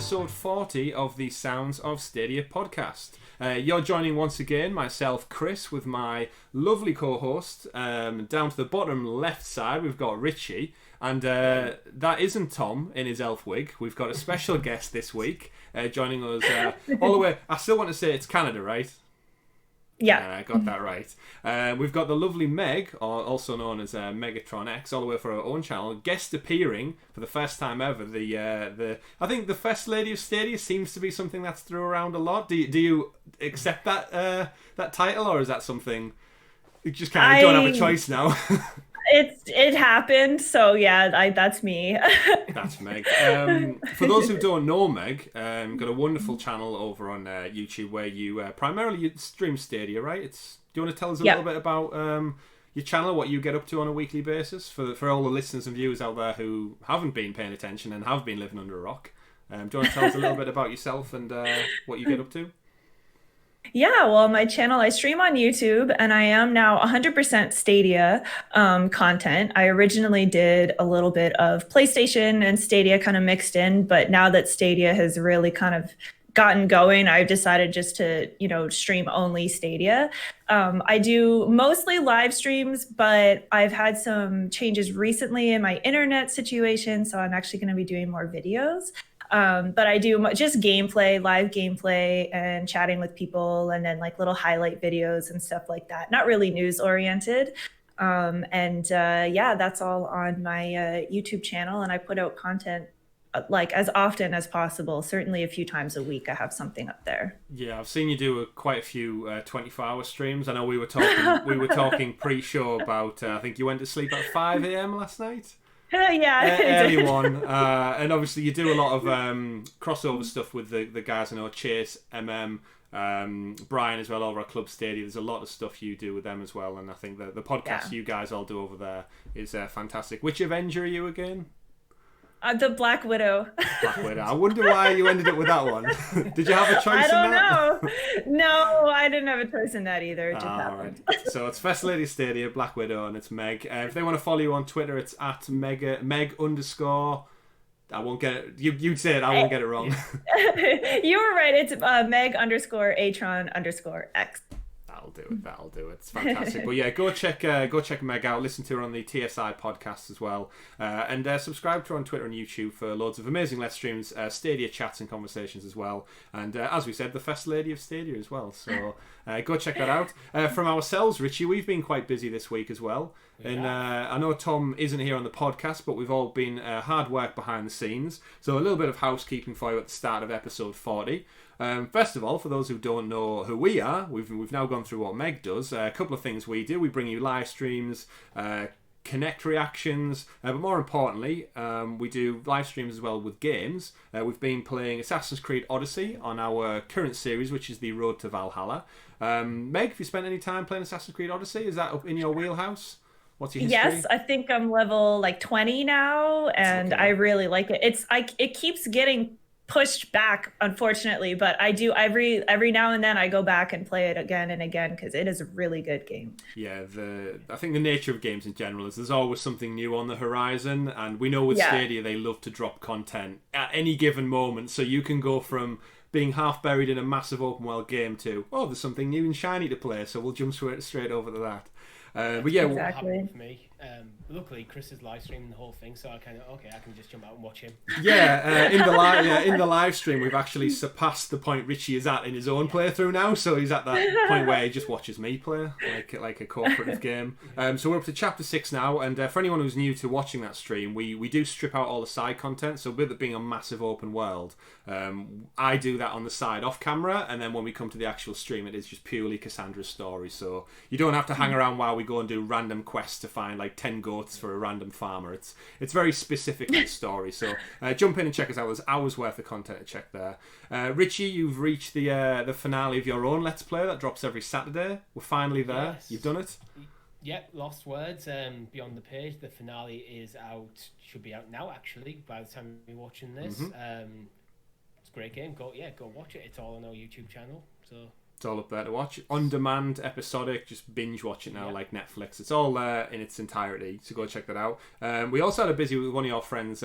episode 40 of the Sounds of Stadia podcast. You're joining once again myself, Chris, with my lovely co-host. Down to the bottom left side, we've got Richie. And that isn't Tom in his elf wig. We've got a special guest this week joining us all the way. I still want to say it's Canada, right? Yeah. I got that right. We've got the lovely Meg, or also known as Megatron X, all the way for our own channel, guest appearing for the first time ever. I think the First Lady of Stadia seems to be something that's thrown around a lot. Do you accept that title, or is that something you just kind of don't have a choice now? It happened, so yeah, that's me. That's Meg. For those who don't know Meg, got a wonderful channel over on YouTube where you primarily stream Stadia, right? Do you want to tell us a little bit about your channel, what you get up to on a weekly basis for all the listeners and viewers out there who haven't been paying attention and have been living under a rock? Do you want to tell us a little bit about yourself and what you get up to? Yeah, well, my channel, I stream on YouTube, and I am now 100% Stadia content. I originally did a little bit of PlayStation and Stadia kind of mixed in, but now that Stadia has really kind of gotten going, I've decided just to, stream only Stadia. I do mostly live streams, but I've had some changes recently in my internet situation, so I'm actually going to be doing more videos. But I do just gameplay, live gameplay, and chatting with people, and then like little highlight videos and stuff like that. Not really news oriented. That's all on my YouTube channel, and I put out content like as often as possible. Certainly a few times a week I have something up there. Yeah, I've seen you do quite a few 24-hour streams. I know we were talking pre-show about I think you went to sleep at 5 a.m. last night. Yeah, early one, and obviously you do a lot of crossover stuff with the guys I know, Chase, Brian as well over at Club Stadia. There's a lot of stuff you do with them as well, and I think the podcast you guys all do over there is fantastic. Which Avenger are you again? The Black Widow. Black Widow. I wonder why you ended up with that one. Did you have a choice in that? I don't know. No, I didn't have a choice in that either. It just happened. Right. So it's First Lady Stadia, Black Widow, and it's Meg. If they want to follow you on Twitter, it's at Meg _. I won't get it. You'd say it. I won't get it wrong. You were right. It's Meg _Atron_X. That'll do it. It's fantastic. But yeah, go check Meg out. Listen to her on the TSI podcast as well, and subscribe to her on Twitter and YouTube for loads of amazing live streams, Stadia chats and conversations as well. And as we said, the First Lady of Stadia as well. So go check that out. From ourselves, Richie, we've been quite busy this week as well. And I know Tom isn't here on the podcast, but we've all been hard work behind the scenes. So a little bit of housekeeping for you at the start of episode 40. First of all, for those who don't know who we are, we've now gone through what Meg does. A couple of things we do. We bring you live streams, Connect reactions, but more importantly, we do live streams as well with games. We've been playing Assassin's Creed Odyssey on our current series, which is the Road to Valhalla. Meg, have you spent any time playing Assassin's Creed Odyssey? Is that up in your wheelhouse? What's your history? Yes, I think I'm level 20 now, and I really like it. It keeps getting pushed back, unfortunately, but I do every now and then I go back and play it again and again because it is a really good game. Yeah, I think the nature of games in general is there's always something new on the horizon, and we know with Stadia they love to drop content at any given moment, so you can go from being half buried in a massive open world game to there's something new and shiny to play, so we'll jump straight over to that. But yeah, exactly. For me. Luckily, Chris is live streaming the whole thing, so I can just jump out and watch him. Yeah, in the live stream, we've actually surpassed the point Richie is at in his own playthrough now. So he's at that point where he just watches me play, like a cooperative game. So we're up to chapter 6 now, and for anyone who's new to watching that stream, we do strip out all the side content. So with it being a massive open world, I do that on the side off camera, and then when we come to the actual stream, it is just purely Cassandra's story. So you don't have to hang around while we go and do random quests to find 10 goats for a random farmer. It's very specific to the story. So jump in and check us out. There's hours worth of content to check there. Richie, you've reached the finale of your own Let's Play that drops every Saturday. We're finally there. Yes. You've done it. Yep, Lost Words, Beyond the Page. The finale is out. Should be out now, actually, by the time you're watching this. Mm-hmm. It's a great game. Go watch it. It's all on our YouTube channel. So it's all up there to watch. On demand, episodic, just binge watch it now like Netflix. It's all in its entirety, so go check that out. We also had a busy with one of your friends,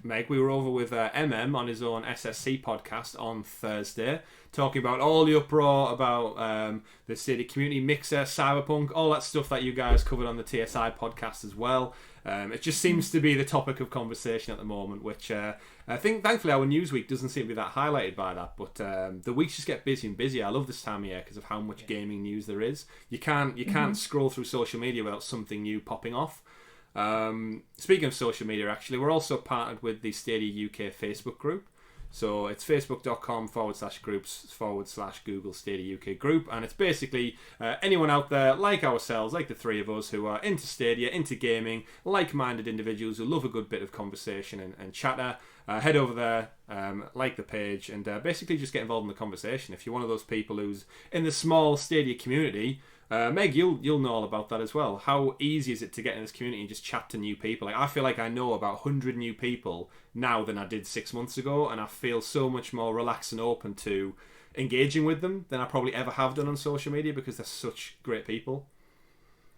Meg. We were over with on his own SSC podcast on Thursday, talking about all the uproar about the Stadia Community, Mixer, Cyberpunk, all that stuff that you guys covered on the TSI podcast as well. It just seems to be the topic of conversation at the moment, which I think, thankfully, our news week doesn't seem to be that highlighted by that. But the weeks just get busy and busy. I love this time of year because of how much gaming news there is. You can't scroll through social media without something new popping off. Speaking of social media, actually, we're also partnered with the Stadia UK Facebook group. So it's facebook.com/groups/Google Stadia UK group, and it's basically anyone out there like ourselves, like the three of us, who are into Stadia, into gaming, like-minded individuals who love a good bit of conversation and chatter. Head over there, like the page, and basically just get involved in the conversation. If you're one of those people who's in the small Stadia community, Meg, you'll know all about that as well. How easy is it to get in this community and just chat to new people? Like, I feel like I know about 100 new people now than I did 6 months ago, and I feel so much more relaxed and open to engaging with them than I probably ever have done on social media because they're such great people.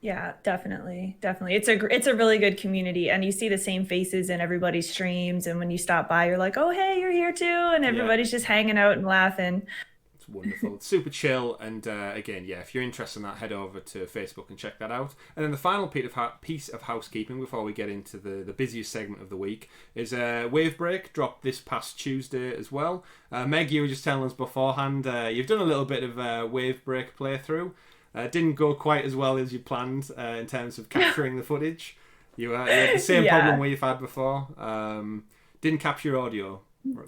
Yeah, definitely. It's a really good community, and you see the same faces in everybody's streams, and when you stop by, you're like, oh, hey, you're here too, and everybody's just hanging out and laughing. Wonderful. It's super chill, and again, if you're interested in that, head over to Facebook and check that out. And then the final piece of housekeeping before we get into the busiest segment of the week is Wavebreak dropped this past Tuesday as well. Meg, you were just telling us beforehand, you've done a little bit of Wavebreak playthrough. Didn't go quite as well as you planned in terms of capturing the footage. You had the same problem we've had before. Didn't capture your audio,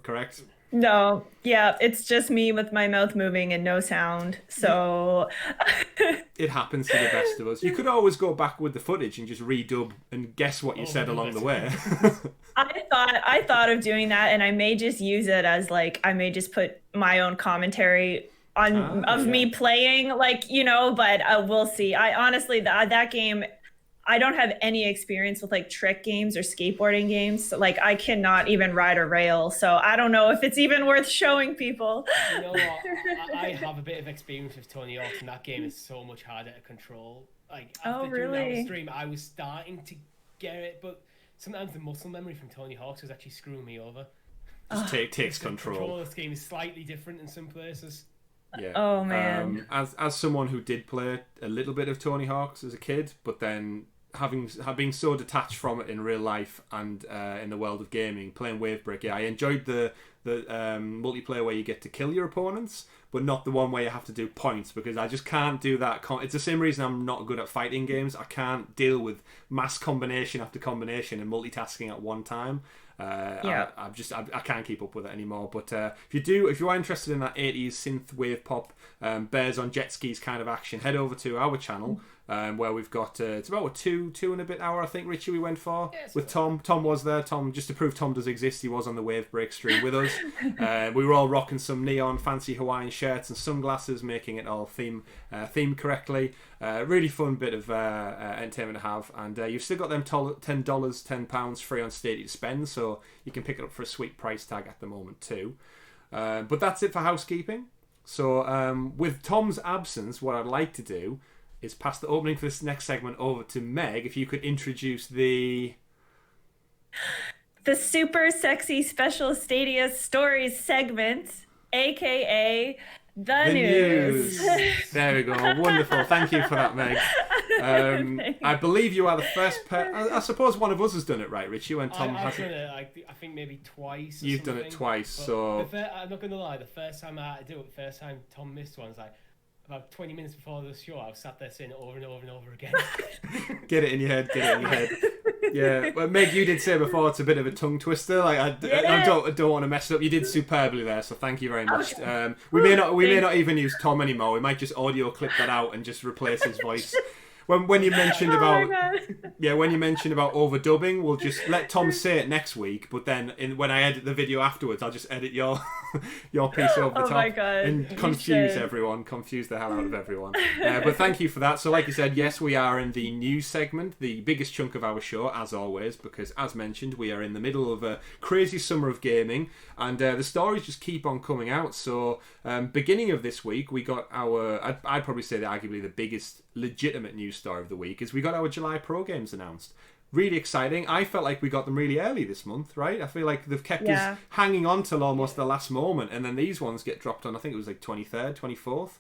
correct? No, it's just me with my mouth moving and no sound. So it happens to the best of us. You could always go back with the footage and just redub and guess what you said along the way. I thought of doing that, and I may just use it as I may just put my own commentary on me playing, but we'll see. I honestly that game, I don't have any experience with trick games or skateboarding games. So, I cannot even ride a rail. So I don't know if it's even worth showing people. You know what? I have a bit of experience with Tony Hawk's, and that game is so much harder to control. After doing that stream, I was starting to get it, but sometimes the muscle memory from Tony Hawk's was actually screwing me over. Just takes control. The control of this game is slightly different in some places. Yeah. Oh man. As someone who did play a little bit of Tony Hawk's as a kid, but then having so detached from it in real life and in the world of gaming, playing Wavebreak, I enjoyed the multiplayer where you get to kill your opponents, but not the one where you have to do points, because I just can't do that. It's the same reason I'm not good at fighting games. I can't deal with mass combination after combination and multitasking at one time. I can't keep up with it anymore. But if you are interested in that 80s synth wave pop, bears on jet skis kind of action, head over to our channel, where we've got it's about a two and a bit hour, I think, Richie, we went for with Tom. Tom was there. Tom, just to prove Tom does exist, he was on the Wavebreak stream with us. We were all rocking some neon fancy Hawaiian shirts and sunglasses, making it all themed correctly. Really fun bit of entertainment to have, and you've still got them £10 free on Stadia to spend, so you can pick it up for a sweet price tag at the moment too. But that's it for housekeeping. So with Tom's absence, what I'd like to do is pass the opening for this next segment over to Meg. If you could introduce the super sexy special Stadia Stories segment, aka the news. There we go. Wonderful. Thank you for that, Meg. I believe you are the first I suppose one of us has done it, right, Richie? When Tom I've done it, I think maybe twice. You've done it twice, so I'm not gonna lie. The first time I had to do it, the first time Tom missed one, was about 20 minutes before the show, I was sat there saying it over and over and over again. Get it in your head. Yeah, well, Meg, you did say before it's a bit of a tongue twister. I don't want to mess it up. You did superbly there, so thank you very much. We may not even use Tom anymore. We might just audio clip that out and just replace his voice. When you mentioned about overdubbing, we'll just let Tom say it next week. But then when I edit the video afterwards, I'll just edit your piece over the top and confuse the hell out of everyone. But thank you for that. So, like you said, yes, we are in the news segment, the biggest chunk of our show, as always, because as mentioned, we are in the middle of a crazy summer of gaming, and the stories just keep on coming out. So, beginning of this week, we got I'd probably say that arguably the biggest legitimate news story of the week is we got our July Pro Games announced. really exciting. I felt like we got them really early this month, right? I feel like they've kept us hanging on till almost the last moment, and then these ones get dropped on, I think it was like 23rd, 24th.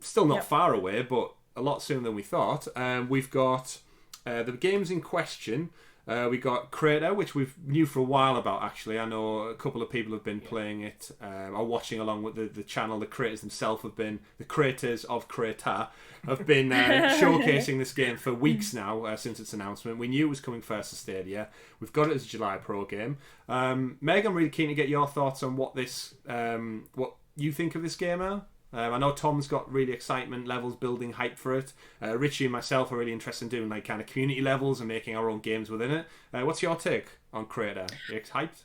Still not far away, but a lot sooner than we thought. We've got the games in question. We got Creator, which we've knew for a while about, actually. I know a couple of people have been playing it or watching along with the channel. The creators themselves have been, the creators of Creator, have been showcasing this game for weeks now since its announcement. We knew it was coming first to Stadia. We've got it as a July Pro game. Meg, I'm really keen to get your thoughts on what you think of this game now. I know Tom's got really excitement levels building, hype for it. Richie and myself are really interested in doing like kind of community levels and making our own games within it. What's your take on Creator? Are you hyped?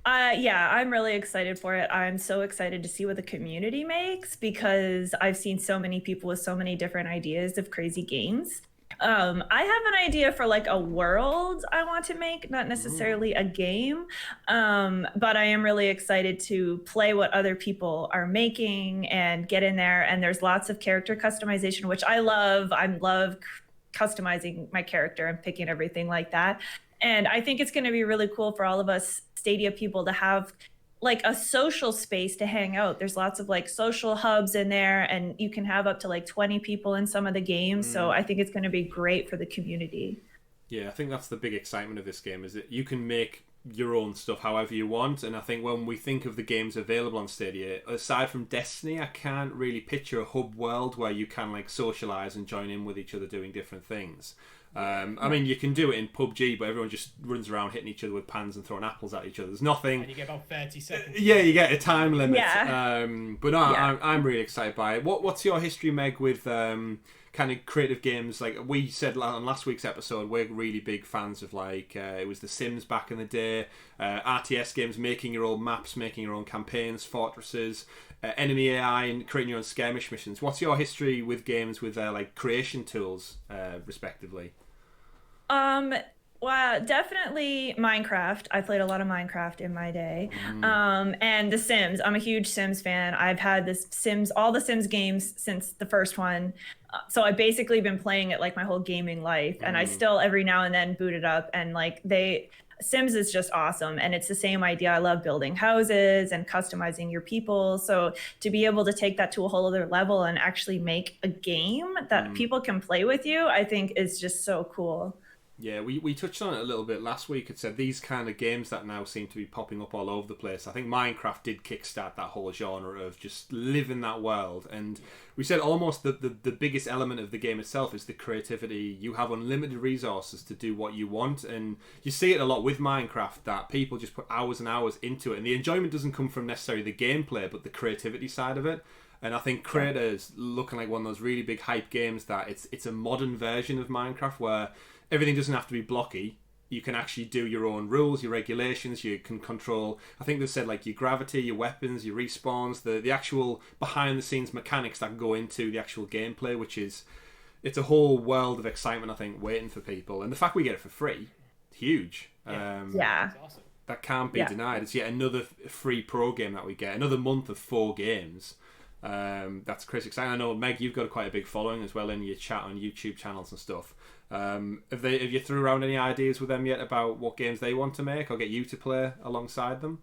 Yeah, I'm really excited for it. I'm so excited to see what the community makes because I've seen so many people with so many different ideas of crazy games. I have an idea for like a world I want to make, not necessarily a game, but I am really excited to play what other people are making and get in there. And there's lots of character customization, which I love. I love customizing my character and picking everything like that. And I think it's going to be really cool for all of us Stadia people to have like a social space to hang out. There's lots of like social hubs in there, and you can have up to like 20 people in some of the games. So I think it's going to be great for the community. Yeah, I think that's the big excitement of this game, is that you can make your own stuff however you want. And I think when we think of the games available on Stadia, aside from Destiny, I can't really picture a hub world where you can like socialize and join in with each other doing different things. I mean, you can do it in PUBG, but everyone just runs around hitting each other with pans and throwing apples at each other. There's nothing. And you get about 30 seconds. Yeah, you get a time limit. Yeah. But no, I'm really excited by it. What's your history, Meg, with kind of creative games? Like we said on last week's episode, we're really big fans of like it was The Sims back in the day, RTS games, making your own maps, making your own campaigns, fortresses. Enemy AI and creating your own skirmish missions. What's your history with games with like creation tools, respectively? Well, definitely Minecraft. I played a lot of Minecraft in my day. And The Sims. I'm a huge Sims fan. I've had all the Sims games since the first one. So I've basically been playing it like my whole gaming life. And I still every now and then boot it up, and like Sims is just awesome. And it's the same idea. I love building houses and customizing your people. So to be able to take that to a whole other level and actually make a game that people can play with you, I think is just so cool. Yeah, we touched on it a little bit last week. It said these kind of games that now seem to be popping up all over the place. I think Minecraft did kickstart that whole genre of just living that world. And we said almost the biggest element of the game itself is the creativity. You have unlimited resources to do what you want. And you see it a lot with Minecraft, that people just put hours and hours into it. And the enjoyment doesn't come from necessarily the gameplay, but the creativity side of it. And I think Creator is looking like one of those really big hype games that it's a modern version of Minecraft where everything doesn't have to be blocky. You can actually do your own rules, your regulations. You can control, I think they've said like your gravity, your weapons, your respawns, the actual behind the scenes mechanics that go into the actual gameplay, which is, it's a whole world of excitement, I think, waiting for people. And the fact we get it for free, huge. Yeah. It's awesome. That can't be denied. It's yet another free pro game that we get, another month of 4 games. That's crazy exciting. I know, Meg, you've got quite a big following as well in your chat on YouTube channels and stuff. Have you threw around any ideas with them yet about what games they want to make or get you to play alongside them?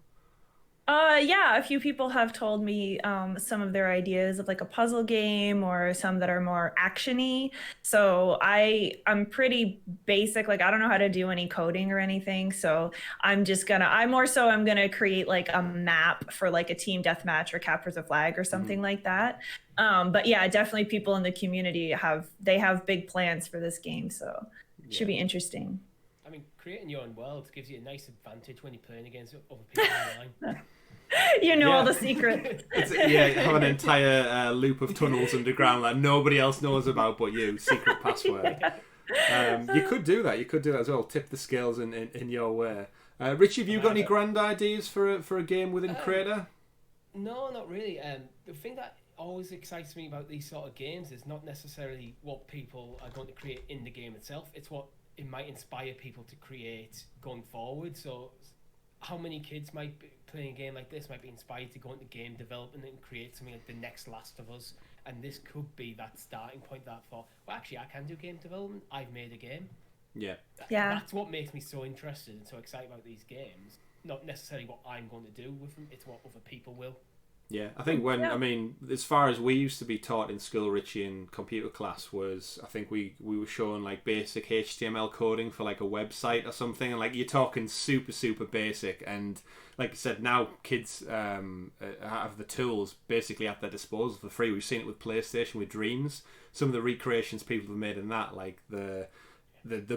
Yeah, a few people have told me some of their ideas of like a puzzle game or some that are more action-y. So I'm pretty basic, like I don't know how to do any coding or anything. So I'm gonna create like a map for like a team deathmatch or captures a flag or something like that. But yeah, definitely people in the community have big plans for this game. So it should be interesting. I mean, creating your own world gives you a nice advantage when you're playing against other people online. All the secrets. Have an entire loop of tunnels underground that nobody else knows about but you. Secret password. You could do that. You could do that as well. Tip the scales in your way. Richie, have you got any grand ideas for a game within Creator? No, not really. The thing that always excites me about these sort of games is not necessarily what people are going to create in the game itself. It's what it might inspire people to create going forward. So how many kids might be playing a game like this might be inspired to go into game development and create something like the next Last of Us, and this could be that starting point that thought, well, actually I can do game development, I've made a game. Yeah. Yeah. That's what makes me so interested and so excited about these games. Not necessarily what I'm going to do with them, it's what other people will. Yeah, I think I mean, as far as we used to be taught in school, Richie, in computer class, was I think we were shown like basic HTML coding for like a website or something, and like you're talking super basic, and like I said, now kids have the tools basically at their disposal for free. We've seen it with PlayStation, with Dreams, some of the recreations people have made in that, like the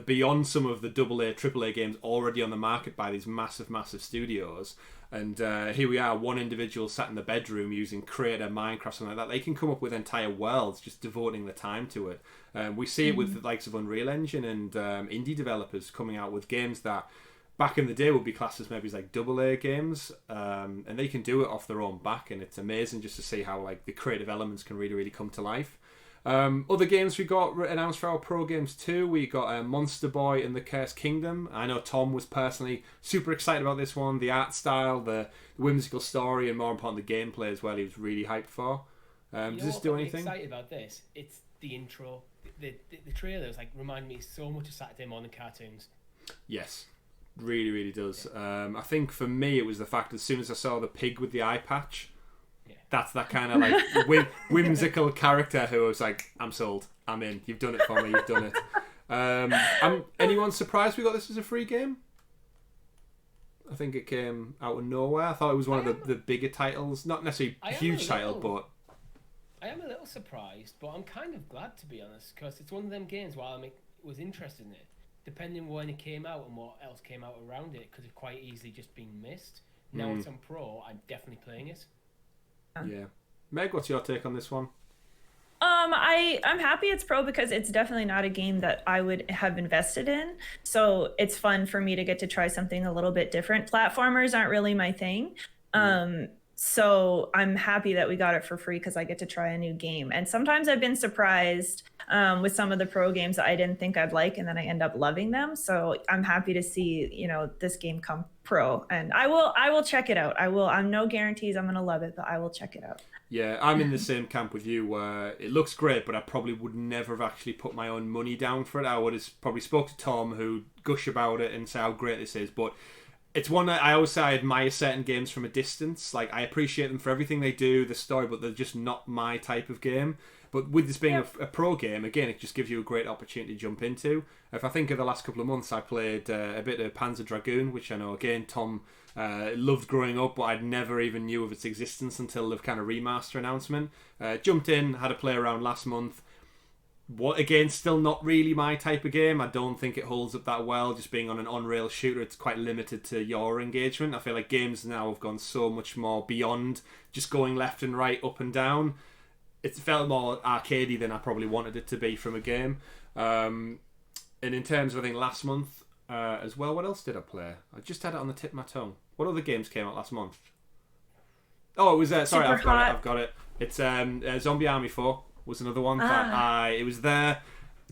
beyond some of the AA, AAA games already on the market by these massive studios. And here we are, one individual sat in the bedroom using Creator, Minecraft, something like that. They can come up with entire worlds just devoting the time to it. We see it with the likes of Unreal Engine and indie developers coming out with games that back in the day would be classed as maybe like AA games, and they can do it off their own back, and it's amazing just to see how like the creative elements can really come to life. Other games we got announced for our pro games too. We got Monster Boy and the Cursed Kingdom. I know Tom was personally super excited about this one. The art style, the whimsical story, and more important, the gameplay as well. He was really hyped for. Does this do anything? I'm excited about this. It's the intro. The trailers like remind me so much of Saturday morning cartoons. Yes, really does. I think for me it was the fact as soon as I saw the pig with the eye patch. That's that kind of like whimsical character who was like, I'm sold, I'm in, you've done it for me, you've done it. Anyone surprised we got this as a free game? I think it came out of nowhere. I thought it was one of the bigger titles, not necessarily a huge title, but... I am a little surprised, but I'm kind of glad, to be honest, because it's one of them games while I was interested in it, depending when it came out and what else came out around it, could have quite easily just been missed. Now it's on Pro, I'm definitely playing it. Yeah. Meg, what's your take on this one? I'm happy it's pro because it's definitely not a game that I would have invested in. So it's fun for me to get to try something a little bit different. Platformers aren't really my thing. So I'm happy that we got it for free because I get to try a new game. And sometimes I've been surprised with some of the pro games that I didn't think I'd like, and then I end up loving them. So I'm happy to see, this game come pro, and I will check it out. I'm no guarantees I'm going to love it, but I will check it out. Yeah, I'm in the same camp with you where it looks great, but I probably would never have actually put my own money down for it. I would have probably spoke to Tom, who'd gush about it and say how great this is, but it's one that I always say I admire certain games from a distance. Like, I appreciate them for everything they do, the story, but they're just not my type of game. But with this being a pro game, again, it just gives you a great opportunity to jump into. If I think of the last couple of months, I played a bit of Panzer Dragoon, which I know, again, Tom loved growing up, but I'd never even knew of its existence until the kind of remaster announcement. Jumped in, had a play around last month. What, again, still not really my type of game. I don't think it holds up that well. Just being on an on-rail shooter, it's quite limited to your engagement. I feel like games now have gone so much more beyond just going left and right, up and down. It felt more arcadey than I probably wanted it to be from a game. And in terms of, I think, last month as well, what else did I play? I just had it on the tip of my tongue. What other games came out last month? Oh, it was... sorry, I've got it. It's Zombie Army 4 was another one that it was there,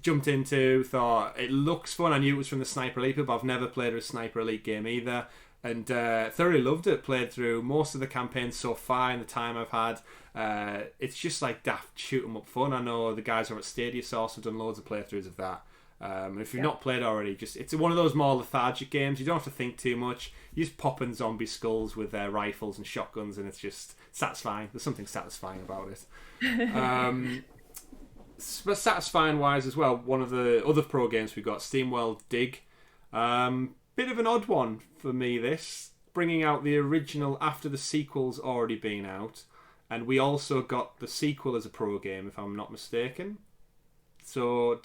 jumped into, thought, it looks fun. I knew it was from the Sniper Elite, but I've never played a Sniper Elite game either. And thoroughly loved it. Played through most of the campaigns so far in the time I've had. It's just like daft shoot 'em up fun. I know the guys over at Stadia Source have done loads of playthroughs of that. And if you've not played already, it's one of those more lethargic games. You don't have to think too much. You just pop in zombie skulls with their rifles and shotguns, and it's just satisfying. There's something satisfying about it. But satisfying wise as well, one of the other pro games we got, Steamworld Dig. Bit of an odd one for me, this. Bringing out the original after the sequel's already been out. And we also got the sequel as a pro game, if I'm not mistaken. So,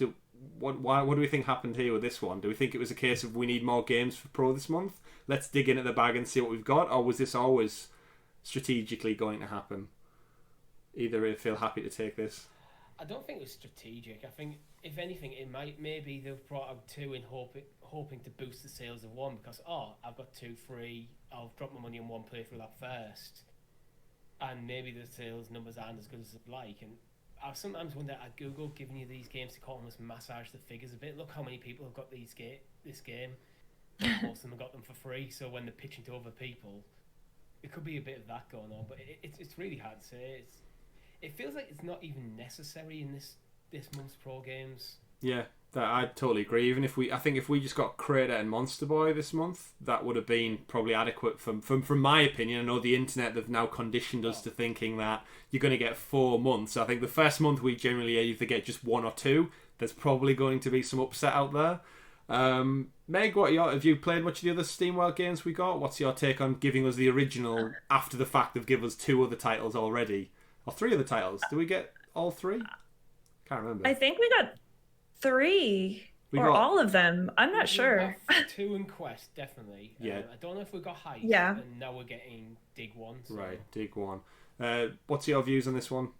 what do we think happened here with this one? Do we think it was a case of we need more games for pro this month? Let's dig in at the bag and see what we've got? Or was this always strategically going to happen? Either way, feel happy to take this. I don't think it was strategic. I think, if anything, maybe they've brought out two in hoping to boost the sales of one because, I've got 2 free, I'll drop my money on one playthrough that first. And maybe the sales numbers aren't as good as I'd like. And I sometimes wonder, at Google giving you these games to almost massage the figures a bit. Look how many people have got this game. Most of them have got them for free, so when they're pitching to other people, it could be a bit of that going on. But it's really hard to say. It feels like it's not even necessary in this month's pro games. Yeah, that I totally agree. Even if I think if we just got Crater and Monster Boy this month, that would have been probably adequate from my opinion. I know the internet have now conditioned us to thinking that you're going to get 4 months. I think the first month we generally either get just 1 or 2. There's probably going to be some upset out there. Meg, have you played much of the other Steamworld games we got? What's your take on giving us the original after the fact of give us 2 other titles already? Or 3 other titles? Do we get all 3? Can't remember. I think we got 3 all of them. I'm not sure. 2 in Quest, definitely. Yeah. I don't know if we got Height. Yeah. And now we're getting Dig 1. So. Right, Dig 1. What's your views on this one?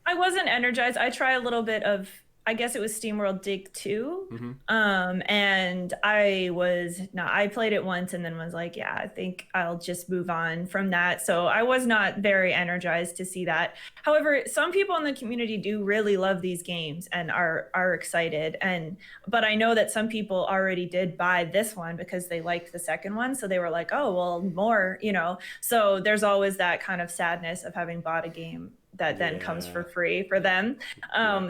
I wasn't energized. I tried a little bit of, I guess it was Steamworld Dig 2. And I played it once and then was like, yeah, I think I'll just move on from that. So I was not very energized to see that. However, some people in the community do really love these games and are excited. But I know that some people already did buy this one because they liked the second one. So they were like, oh, well, more, So there's always that kind of sadness of having bought a game that then comes for free for them.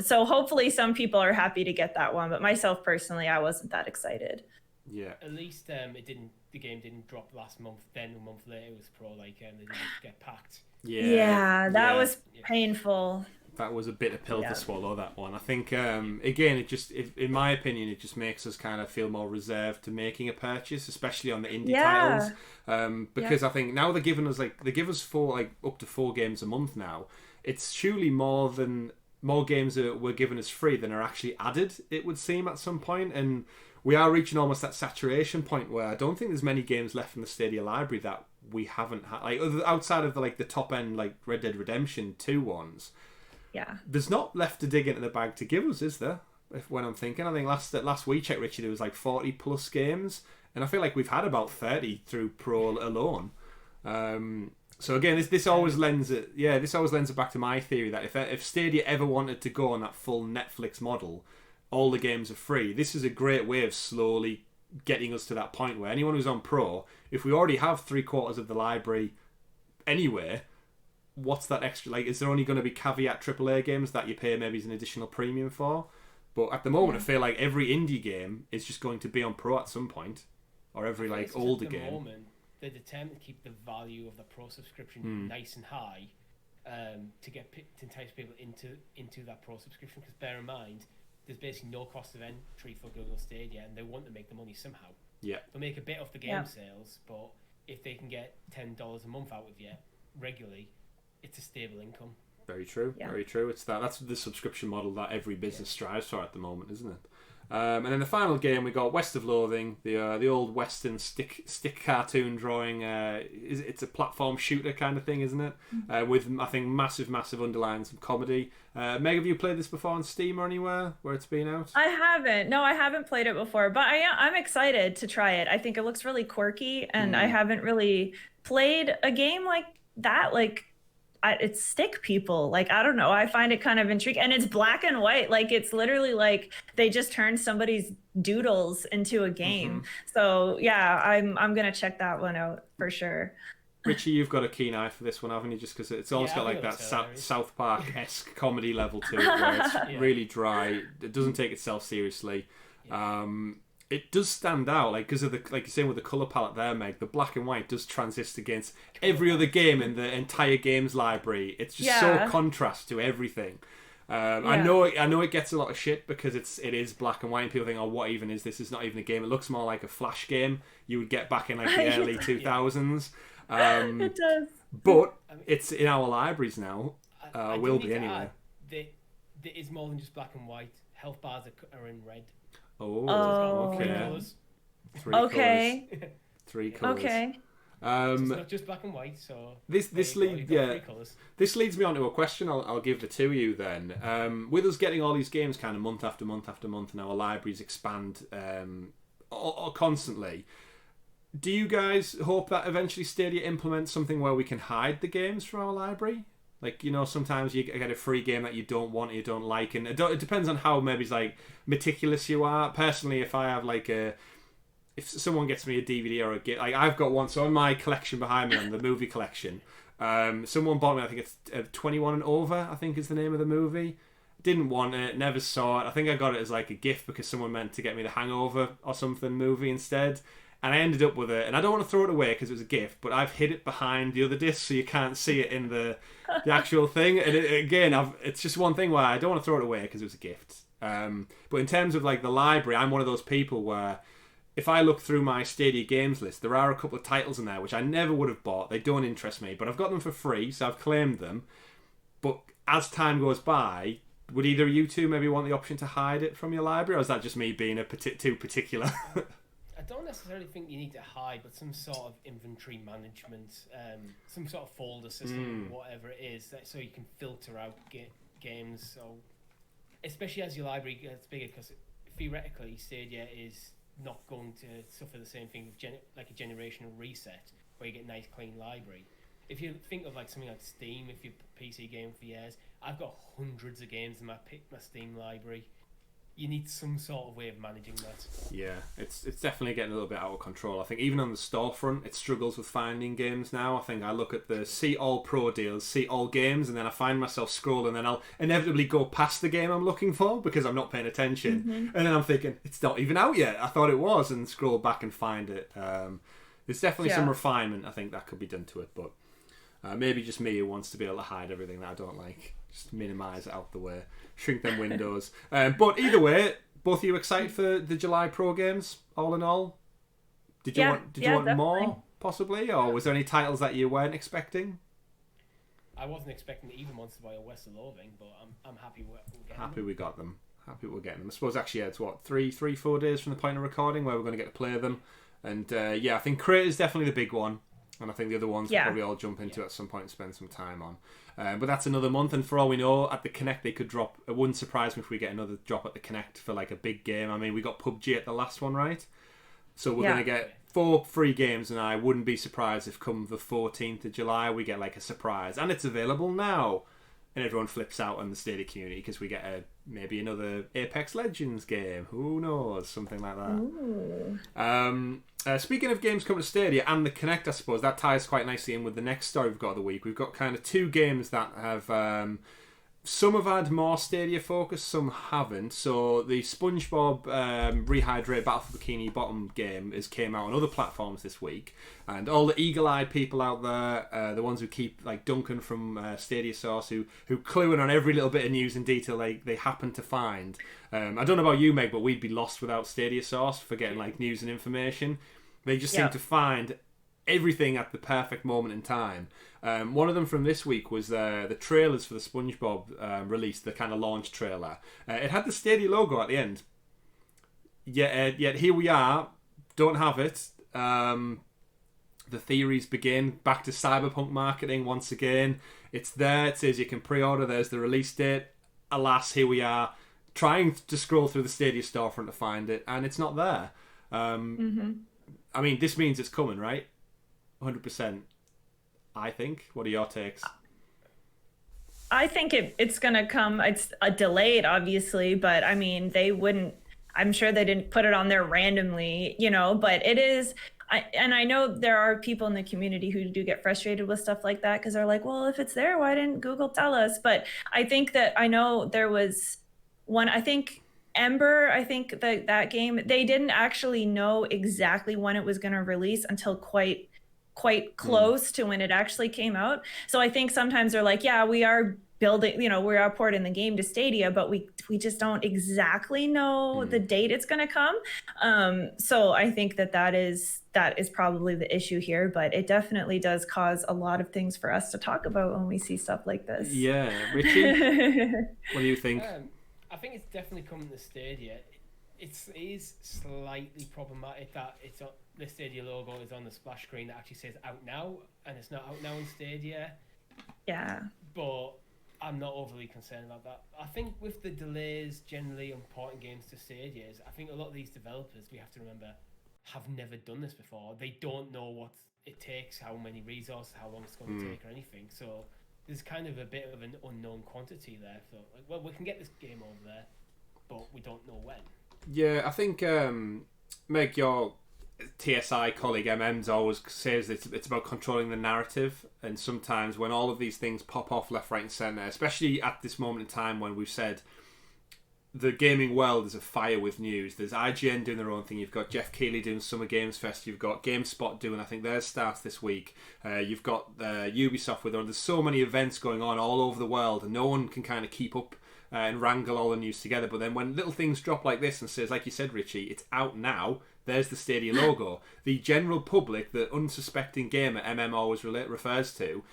So hopefully some people are happy to get that one, but myself personally, I wasn't that excited. Yeah. At least the game didn't drop last month. Then a month later it was pro, they didn't get packed. Yeah, that was painful. That was a bitter pill to swallow, that one. I think, again, in my opinion, it just makes us kind of feel more reserved to making a purchase, especially on the indie titles. Because I think now they give us up to 4 games a month now. It's surely more games that were given as free than are actually added, it would seem, at some point. And we are reaching almost that saturation point where I don't think there's many games left from the Stadia library that we haven't had, outside of the top end Red Dead Redemption 2 ones. Yeah. There's not left to dig into the bag to give us, is there? When I'm thinking, I think last we checked, Richie, there was 40 plus games, and I feel like we've had about 30 through Pro alone. So again, this always lends it. Yeah, this always lends it back to my theory that if Stadia ever wanted to go on that full Netflix model, all the games are free. This is a great way of slowly getting us to that point where anyone who's on Pro, if we already have 3/4 of the library anyway, what's that extra? Is there only going to be caveat AAA games that you pay maybe as an additional premium for? But at the moment, I feel like every indie game is just going to be on Pro at some point, or every older game. At the moment, they're determined to keep the value of the Pro subscription nice and high, to entice people into that Pro subscription. Because bear in mind, there's basically no cost of entry for Google Stadia, and they want to make the money somehow. Yeah, they'll make a bit off the game sales, but if they can get $10 a month out of you regularly, it's a stable income. Very true. Yeah. Very true. That's the subscription model that every business strives for at the moment, isn't it? And then the final game we got West of Loathing, the old Western stick cartoon drawing. It's a platform shooter kind of thing, isn't it? With I think massive underlines of comedy. Meg, have you played this before on Steam or anywhere where it's been out? I haven't. No, I haven't played it before, but I'm excited to try it. I think it looks really quirky, and I haven't really played a game like that. It's stick people. I don't know. I find it kind of intriguing, and it's black and white. It's literally they just turned somebody's doodles into a game. So yeah, I'm gonna check that one out for sure. Richie, you've got a keen eye for this one, haven't you? Just because it's almost got that South Park-esque comedy level to it, where it's really dry. It doesn't take itself seriously. It does stand out, because of you're saying with the colour palette there, Meg. The black and white does transist against every other game in the entire games library. It's just so contrast to everything. I know it gets a lot of shit because it is black and white, and people think, oh, what even is this? It's not even a game. It looks more like a Flash game you would get back in the early 2000s. It does. But it's in our libraries now. Will be anyway. There is more than just black and white. Health bars are in red. Oh, okay. 3 colours. Okay. 3 colours. Okay. It's not just black and white, so this leads me on to a question I'll give the two of you then. With us getting all these games kind of month after month after month, and our libraries expand constantly, do you guys hope that eventually Stadia implements something where we can hide the games from our library? Sometimes you get a free game that you don't want, you don't like, and it depends on how maybe meticulous you are. Personally, if I have if someone gets me a DVD or a game, I've got one, so on my collection behind me on the movie collection, someone bought me, I think it's 21 and Over, I think is the name of the movie. Didn't want it, never saw it. I think I got it as like a gift because someone meant to get me the Hangover or something movie instead. And I ended up with it, and I don't want to throw it away because it was a gift, but I've hid it behind the other disc so you can't see it in the actual thing. And it's just one thing where I don't want to throw it away because it was a gift. But in terms of like the library, I'm one of those people where if I look through my Stadia games list, there are a couple of titles in there which I never would have bought. They don't interest me, but I've got them for free, so I've claimed them. But as time goes by, would either of you two maybe want the option to hide it from your library, or is that just me being too particular? I don't necessarily think you need to hide, but some sort of inventory management, some sort of folder system, whatever it is, so you can filter out games. So, especially as your library gets bigger, because theoretically, Stadia is not going to suffer the same thing with like a generational reset, where you get a nice clean library. If you think of like something like Steam, if you're PC game for years, I've got hundreds of games in my Steam library. You need some sort of way of managing that. Yeah, it's definitely getting a little bit out of control. I think even on the storefront, it struggles with finding games now. I think I look at the see all pro deals, see all games, and then I find myself scrolling, and I'll inevitably go past the game I'm looking for because I'm not paying attention. And then I'm thinking, it's not even out yet. I thought it was, and scroll back and find it. There's definitely some refinement, I think, that could be done to it, but maybe just me who wants to be able to hide everything that I don't like. Just minimise it out the way. Shrink them windows. But either way, both of you excited for the July Pro games, all in all? Did you want more, possibly? Or was there any titles that you weren't expecting? I wasn't expecting either Monster Boy or West of Loathing, but I'm happy we're getting them. We got them. Happy we're getting them. I suppose actually, it's what, 4 days from the point of recording where we're going to get to play them. And I think Crate is definitely the big one. And I think the other ones we'll probably all jump into at some point and spend some time on. But that's another month, and for all we know, at the Connect they could drop. It wouldn't surprise me if we get another drop at the Connect for like a big game. I mean, we got PUBG at the last one, right? So we're going to get 4 free games, and I wouldn't be surprised if come the 14th of July we get like a surprise. And it's available now. And everyone flips out on the Stadia community because we get maybe another Apex Legends game. Who knows? Something like that. Speaking of games coming to Stadia and the Connect, I suppose, that ties quite nicely in with the next story we've got of the week. We've got kind of 2 games that have... some have had more Stadia focus, some haven't. So the SpongeBob Rehydrate Battle for Bikini Bottom game came out on other platforms this week, and all the eagle-eyed people out there, the ones who keep like Duncan from Stadia Source, who clue in on every little bit of news and detail they happen to find. I don't know about you, Meg, but we'd be lost without Stadia Source for getting like news and information. They just seem to find everything at the perfect moment in time. One of them from this week was the trailers for the SpongeBob release, the kind of launch trailer. It had the Stadia logo at the end. Yet here we are, don't have it. The theories begin. Back to CyberPunk marketing once again. It's there. It says you can pre-order. There's the release date. Alas, here we are, trying to scroll through the Stadia storefront to find it, and it's not there. I mean, this means it's coming, right? 100%. I think. What are your takes? I think it's going to come. It's delayed, obviously, but I mean, they wouldn't. I'm sure they didn't put it on there randomly, but it is. I know there are people in the community who do get frustrated with stuff like that because they're like, well, if it's there, why didn't Google tell us? But I think that I know there was one, I think Ember, that game, they didn't actually know exactly when it was going to release until quite close to when it actually came out. So I think sometimes they're like, yeah, we are building, we are porting the game to Stadia, but we just don't exactly know the date it's going to come. So I think that is probably the issue here, but it definitely does cause a lot of things for us to talk about when we see stuff like this. Yeah, Richie, what do you think? I think it's definitely coming to Stadia. It is slightly problematic that the Stadia logo is on the splash screen that actually says out now, and it's not out now in Stadia. Yeah. But I'm not overly concerned about that. I think with the delays generally on porting games to Stadia, I think a lot of these developers, we have to remember, have never done this before. They don't know what it takes, how many resources, how long it's going to take or anything. So there's kind of a bit of an unknown quantity there. So, we can get this game over there, but we don't know when. Yeah, I think, Meg, TSI colleague MM's always says it's about controlling the narrative, and sometimes when all of these things pop off left, right and centre, especially at this moment in time when we've said the gaming world is afire with news. There's IGN doing their own thing. You've got Jeff Keighley doing Summer Games Fest. You've got GameSpot doing, I think theirs starts this week. You've got Ubisoft with them. There's so many events going on all over the world, and no one can kind of keep up and wrangle all the news together. But then when little things drop like this and says, like you said, Richie, it's out now. There's the Stadia logo. The general public, the unsuspecting gamer MM always refers to,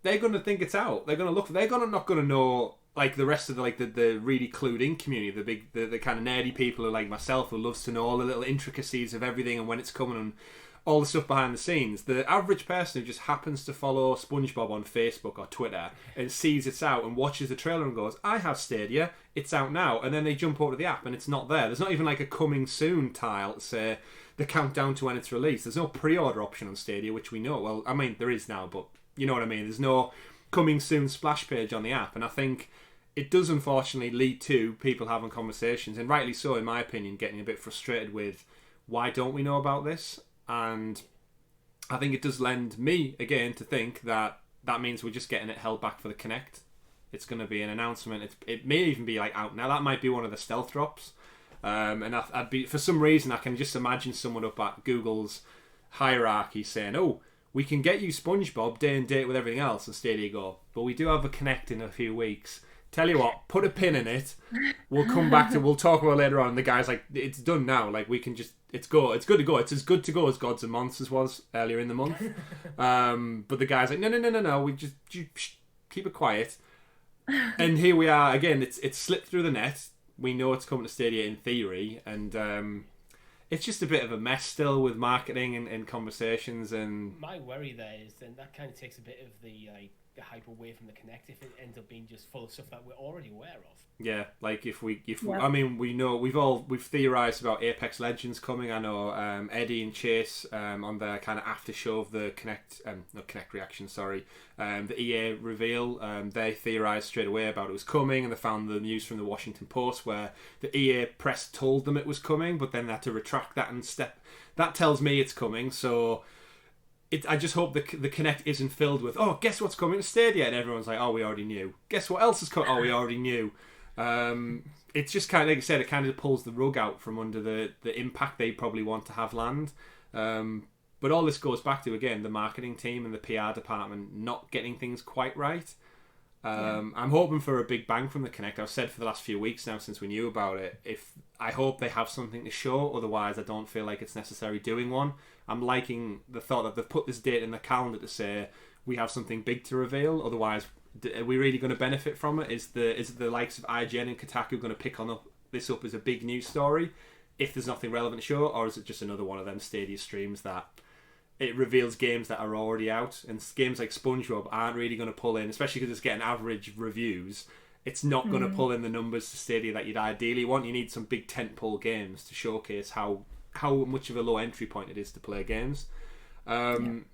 they're going to think it's out. They're going to look. They're not going to know. Like the rest of the really clued in community, the kind of nerdy people who like myself who loves to know all the little intricacies of everything and when it's coming and all the stuff behind the scenes. The average person who just happens to follow SpongeBob on Facebook or Twitter and sees it's out and watches the trailer and goes, I have Stadia, it's out now, and then they jump over to the app and it's not there. There's not even like a coming soon tile to say the countdown to when it's released. There's no pre-order option on Stadia, which we know. Well, I mean, there is now, but you know what I mean. There's no coming soon splash page on the app, and I think it does unfortunately lead to people having conversations, and rightly so in my opinion, getting a bit frustrated with why don't we know about this. And I think it does lend me again to think that means we're just getting it held back for the Kinect. It's going to be an announcement. It may even be like out now. That might be one of the stealth drops, and I'd be, for some reason I can just imagine someone up at Google's hierarchy saying, oh, we can get you SpongeBob day and date with everything else, and Stadia go, but we do have a Kinect in a few weeks. Tell you what, put a pin in it. We'll come back to. We'll talk about it later on. And the guy's like, it's done now. Like we can just. It's good to go. It's as good to go as Gods and Monsters was earlier in the month. But the guy's like, no. We just keep it quiet. And here we are again. It's slipped through the net. We know it's coming to Stadia in theory, and it's just a bit of a mess still with marketing and conversations. And my worry there is then that kind of takes a bit of the hype away from the Kinect if it ends up being just full of stuff that we're already aware of. Yeah, like if we I mean, we know we've theorized about Apex Legends coming. I know Eddie and Chase on their kind of after show of the Kinect reaction, the EA reveal, they theorized straight away about it was coming, and they found the news from the Washington Post where the EA press told them it was coming, but then they had to retract that and that tells me it's coming. So I just hope the Kinect isn't filled with, oh, guess what's coming to Stadia, and everyone's like, oh, we already knew. Guess what else is coming? Oh, we already knew. It's just kind of, like I said, it kind of pulls the rug out from under the impact they probably want to have land. But all this goes back to, again, the marketing team and the PR department not getting things quite right. I'm hoping for a big bang from the Kinect. I've said for the last few weeks now since we knew about it, I hope they have something to show, otherwise I don't feel like it's necessary doing one. I'm liking the thought that they've put this date in the calendar to say we have something big to reveal, otherwise are we really going to benefit from it? Is the likes of IGN and Kotaku going to pick this up as a big news story if there's nothing relevant to show, or is it just another one of them Stadia streams that it reveals games that are already out, and games like SpongeBob aren't really going to pull in, especially because it's getting average reviews. It's not going to pull in the numbers to Stadia that you'd ideally want. You need some big tentpole games to showcase how much of a low entry point it is to play games. Another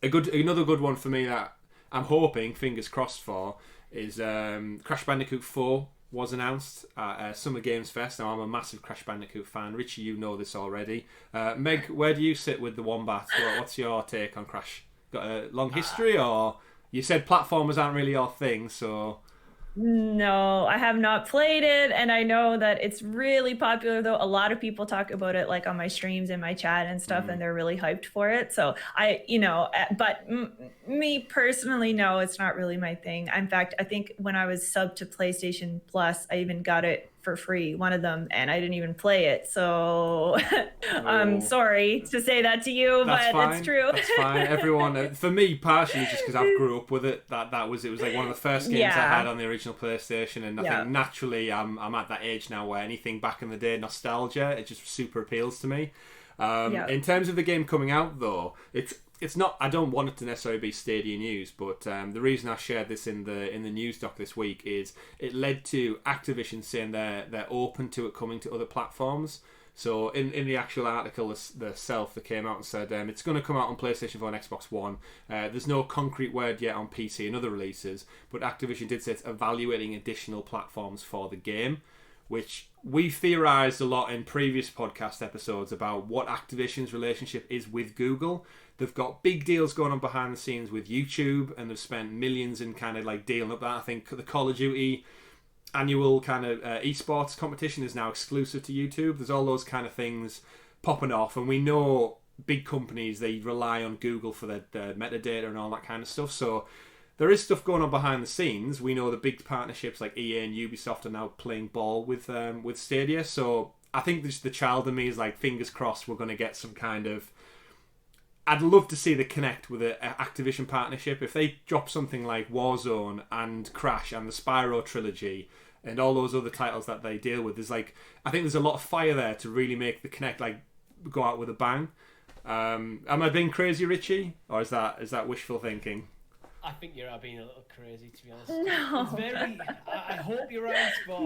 good one for me that I'm hoping, fingers crossed for, is Crash Bandicoot 4 was announced at Summer Games Fest. Now, I'm a massive Crash Bandicoot fan. Richie, you know this already. Meg, where do you sit with the Wombat? What's your take on Crash? Got a long history, or you said platformers aren't really your thing, so... No, I have not played it, and I know that it's really popular, though. A lot of people talk about it like on my streams and my chat and stuff, and they're really hyped for it. So but me personally, no, it's not really my thing. In fact, I think when I was subbed to PlayStation Plus, I even got it for free, one of them, and I didn't even play it. So I'm sorry to say that to you, but it's true. That's fine. Everyone, for me partially, just because I grew up with it, it was like one of the first games I had on the original PlayStation, and I think naturally I'm at that age now where anything back in the day, nostalgia, it just super appeals to me. In terms of the game coming out, though, it's not. I don't want it to necessarily be Stadia news, but the reason I shared this in the news doc this week is it led to Activision saying they're open to it coming to other platforms. So in the actual article itself, that came out and said it's going to come out on PlayStation 4 and Xbox One. There's no concrete word yet on PC and other releases, but Activision did say it's evaluating additional platforms for the game, which we've theorized a lot in previous podcast episodes about what Activision's relationship is with Google. They've got big deals going on behind the scenes with YouTube, and they've spent millions in kind of like dealing up that. I think the Call of Duty annual kind of esports competition is now exclusive to YouTube. There's all those kind of things popping off, and we know big companies, they rely on Google for their metadata and all that kind of stuff. So there is stuff going on behind the scenes. We know the big partnerships like EA and Ubisoft are now playing ball with Stadia. So I think the child in me is like, fingers crossed we're going to get some kind of... I'd love to see the Kinect with an Activision partnership. If they drop something like Warzone and Crash and the Spyro trilogy and all those other titles that they deal with, I think there's a lot of fire there to really make the Kinect like go out with a bang. Am I being crazy, Richie, or is that wishful thinking? I think you're being a little crazy, to be honest. No. It's very. I hope you're right, but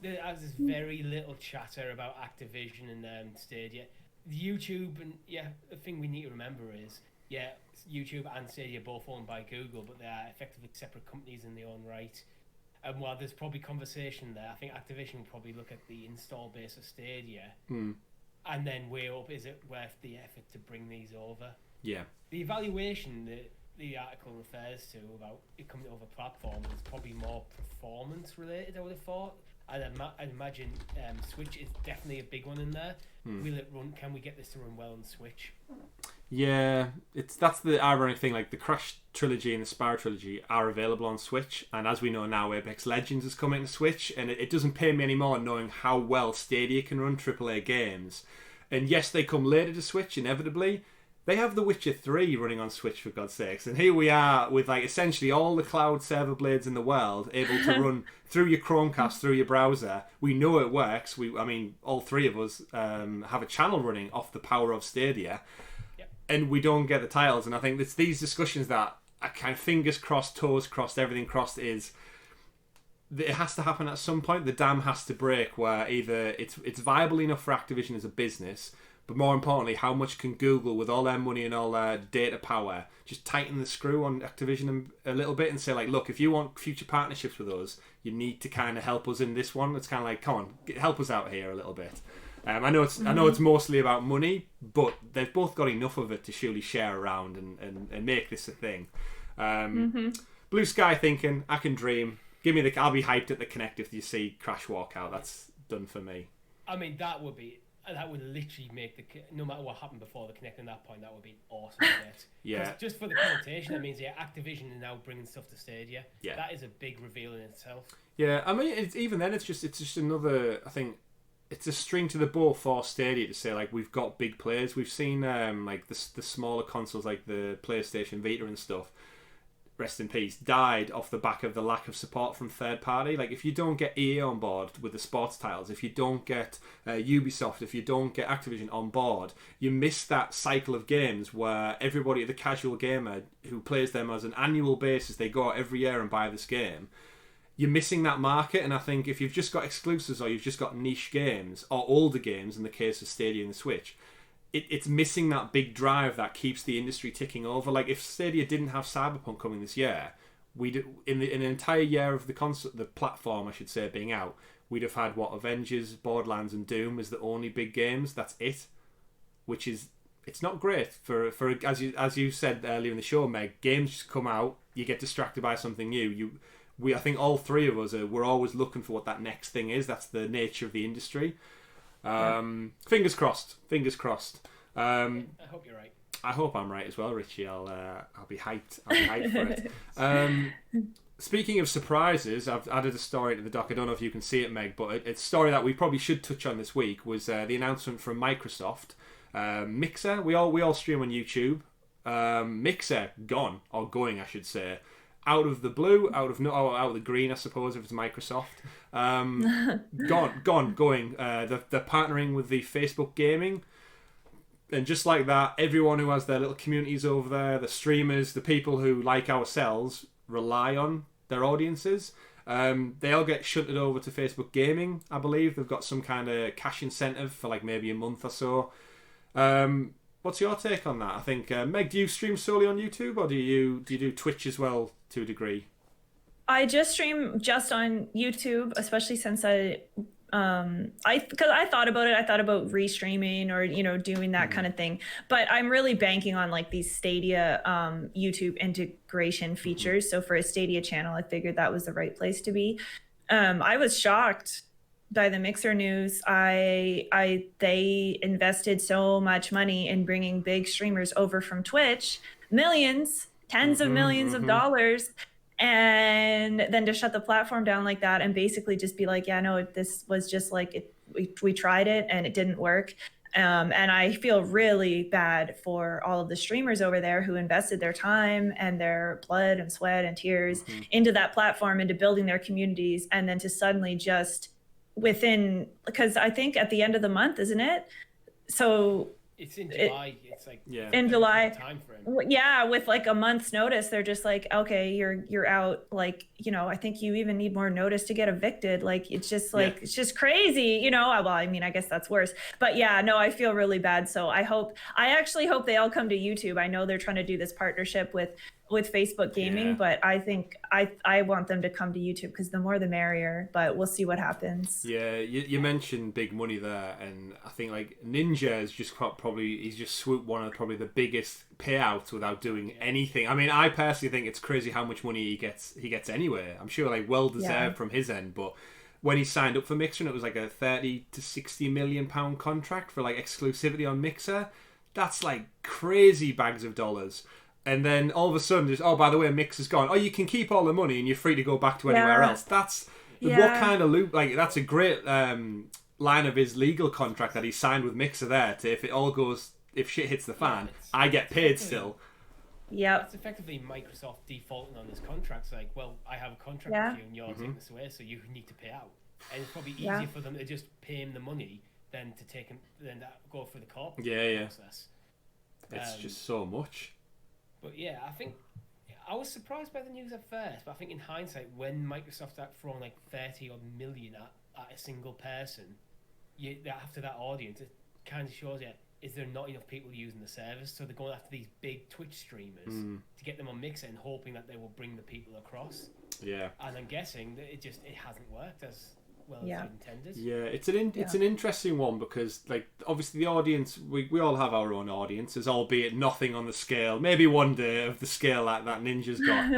there's this very little chatter about Activision and Stadia. YouTube, and the thing we need to remember is, YouTube and Stadia are both owned by Google, but they are effectively separate companies in their own right. And while there's probably conversation there, I think Activision will probably look at the install base of Stadia and then weigh up, is it worth the effort to bring these over? Yeah. The evaluation that the article refers to about it coming over platforms is probably more performance related, I would have thought. I'd imagine Switch is definitely a big one in there. Will it run? Can we get this to run well on Switch? Yeah, that's the ironic thing. Like the Crash trilogy and the Spyro trilogy are available on Switch, and as we know now, Apex Legends is coming to Switch, and it doesn't pay me anymore knowing how well Stadia can run AAA games. And yes, they come later to Switch inevitably. They have The Witcher 3 running on Switch, for God's sakes. And here we are with like essentially all the cloud server blades in the world able to run through your Chromecast, through your browser. We know it works. All three of us have a channel running off the power of Stadia. Yep. And we don't get the titles. And I think it's these discussions that I kind of fingers crossed, toes crossed, everything crossed is... It has to happen at some point. The dam has to break where either it's viable enough for Activision as a business... But more importantly, how much can Google, with all their money and all their data power, just tighten the screw on Activision a little bit and say, like, look, if you want future partnerships with us, you need to kind of help us in this one. It's kind of like, come on, help us out here a little bit. I know it's mostly about money, but they've both got enough of it to surely share around and make this a thing. Blue sky thinking, I can dream. I'll be hyped at the Kinect if you see Crash walk out. That's done for me. I mean, that would literally make no matter what happened before the Kinect at that point, that would be an awesome event. Yeah. Just for the connotation, that means Activision is now bringing stuff to Stadia. Yeah. That is a big reveal in itself. Yeah, I mean, even then, it's just another. I think it's a string to the bow for Stadia to say like we've got big players. We've seen like the smaller consoles like the PlayStation Vita and stuff. Rest in peace, died off the back of the lack of support from third party. Like if you don't get EA on board with the sports titles, if you don't get Ubisoft, if you don't get Activision on board, you miss that cycle of games where everybody, the casual gamer who plays them as an annual basis, they go out every year and buy this game. You're missing that market, and I think if you've just got exclusives or you've just got niche games or older games in the case of Stadia and the Switch, it's missing that big drive that keeps the industry ticking over. Like if Stadia didn't have CyberPunk coming this year, in an entire year of the platform, I should say, being out, we'd have had Avengers, Borderlands, and Doom as the only big games. That's it, which is it's not great for as you said earlier in the show, Meg. Games just come out, you get distracted by something new. I think all three of us we're always looking for what that next thing is. That's the nature of the industry. Fingers crossed. I hope you're right. I hope I'm right as well, Richie. I'll be hyped. I'll be hyped for it. Speaking of surprises, I've added a story to the doc. I don't know if you can see it, Meg, but it's a story that we probably should touch on this week. Was the announcement from Microsoft, Mixer. We all stream on YouTube. Mixer going, I should say. Out of the blue, out of the green, I suppose, if it's Microsoft. Going. They're partnering with the Facebook Gaming. And just like that, everyone who has their little communities over there, the streamers, the people who, like ourselves, rely on their audiences, they all get shunted over to Facebook Gaming, I believe. They've got some kind of cash incentive for like maybe a month or so. What's your take on that? I think, Meg, do you stream solely on YouTube, or do you do Twitch as well to a degree? I just stream just on YouTube, especially since I Because I thought about it. I thought about restreaming or, doing that kind of thing. But I'm really banking on like these Stadia YouTube integration features. So for a Stadia channel, I figured that was the right place to be. I was shocked by the Mixer news. They invested so much money in bringing big streamers over from Twitch, millions, tens of millions of dollars. And then to shut the platform down like that and basically just be like, yeah, no, this was just like, we tried it and it didn't work. And I feel really bad for all of the streamers over there who invested their time and their blood and sweat and tears into that platform, into building their communities. And then to suddenly just because I think at the end of the month, isn't it? So it's in July. It's like in July. Time frame. Yeah, with like a month's notice, they're just like, okay, you're out. Like, I think you even need more notice to get evicted. Like, it's just like it's just crazy, Well, I mean, I guess that's worse. But yeah, no, I feel really bad. So I actually hope they all come to YouTube. I know they're trying to do this partnership with Facebook Gaming, but I think I want them to come to YouTube because the more the merrier. But we'll see what happens. Yeah, you mentioned big money there, and I think like Ninja is just he's just swooped one of probably the biggest payouts without doing anything. I mean, I personally think it's crazy how much money he gets anyway. I'm sure like well deserved from his end, but when he signed up for Mixer, and it was like a 30 to 60 million pound contract for like exclusivity on Mixer. That's like crazy bags of dollars. And then all of a sudden, just by the way, Mixer's gone. Oh, you can keep all the money and you're free to go back to anywhere else. That's what kind of loop? Like that's a great line of his legal contract that he signed with Mixer there. If shit hits the fan, I get paid still. Yeah, it's effectively Microsoft defaulting on this contract. It's like, well, I have a contract with you and you're taking this away, so you need to pay out. And it's probably easier for them to just pay him the money than to go through the corporate process. It's just so much. But yeah, I think I was surprised by the news at first, but I think in hindsight, when Microsoft had thrown like 30 odd million at a single person, after that audience, it kind of shows you, is there not enough people using the service? So they're going after these big Twitch streamers to get them on Mixer and hoping that they will bring the people across. Yeah. And I'm guessing that it hasn't worked as well as intended. Yeah, it's an interesting one because like obviously the audience, we all have our own audiences, albeit nothing on the scale, maybe one day of the scale that Ninja's got.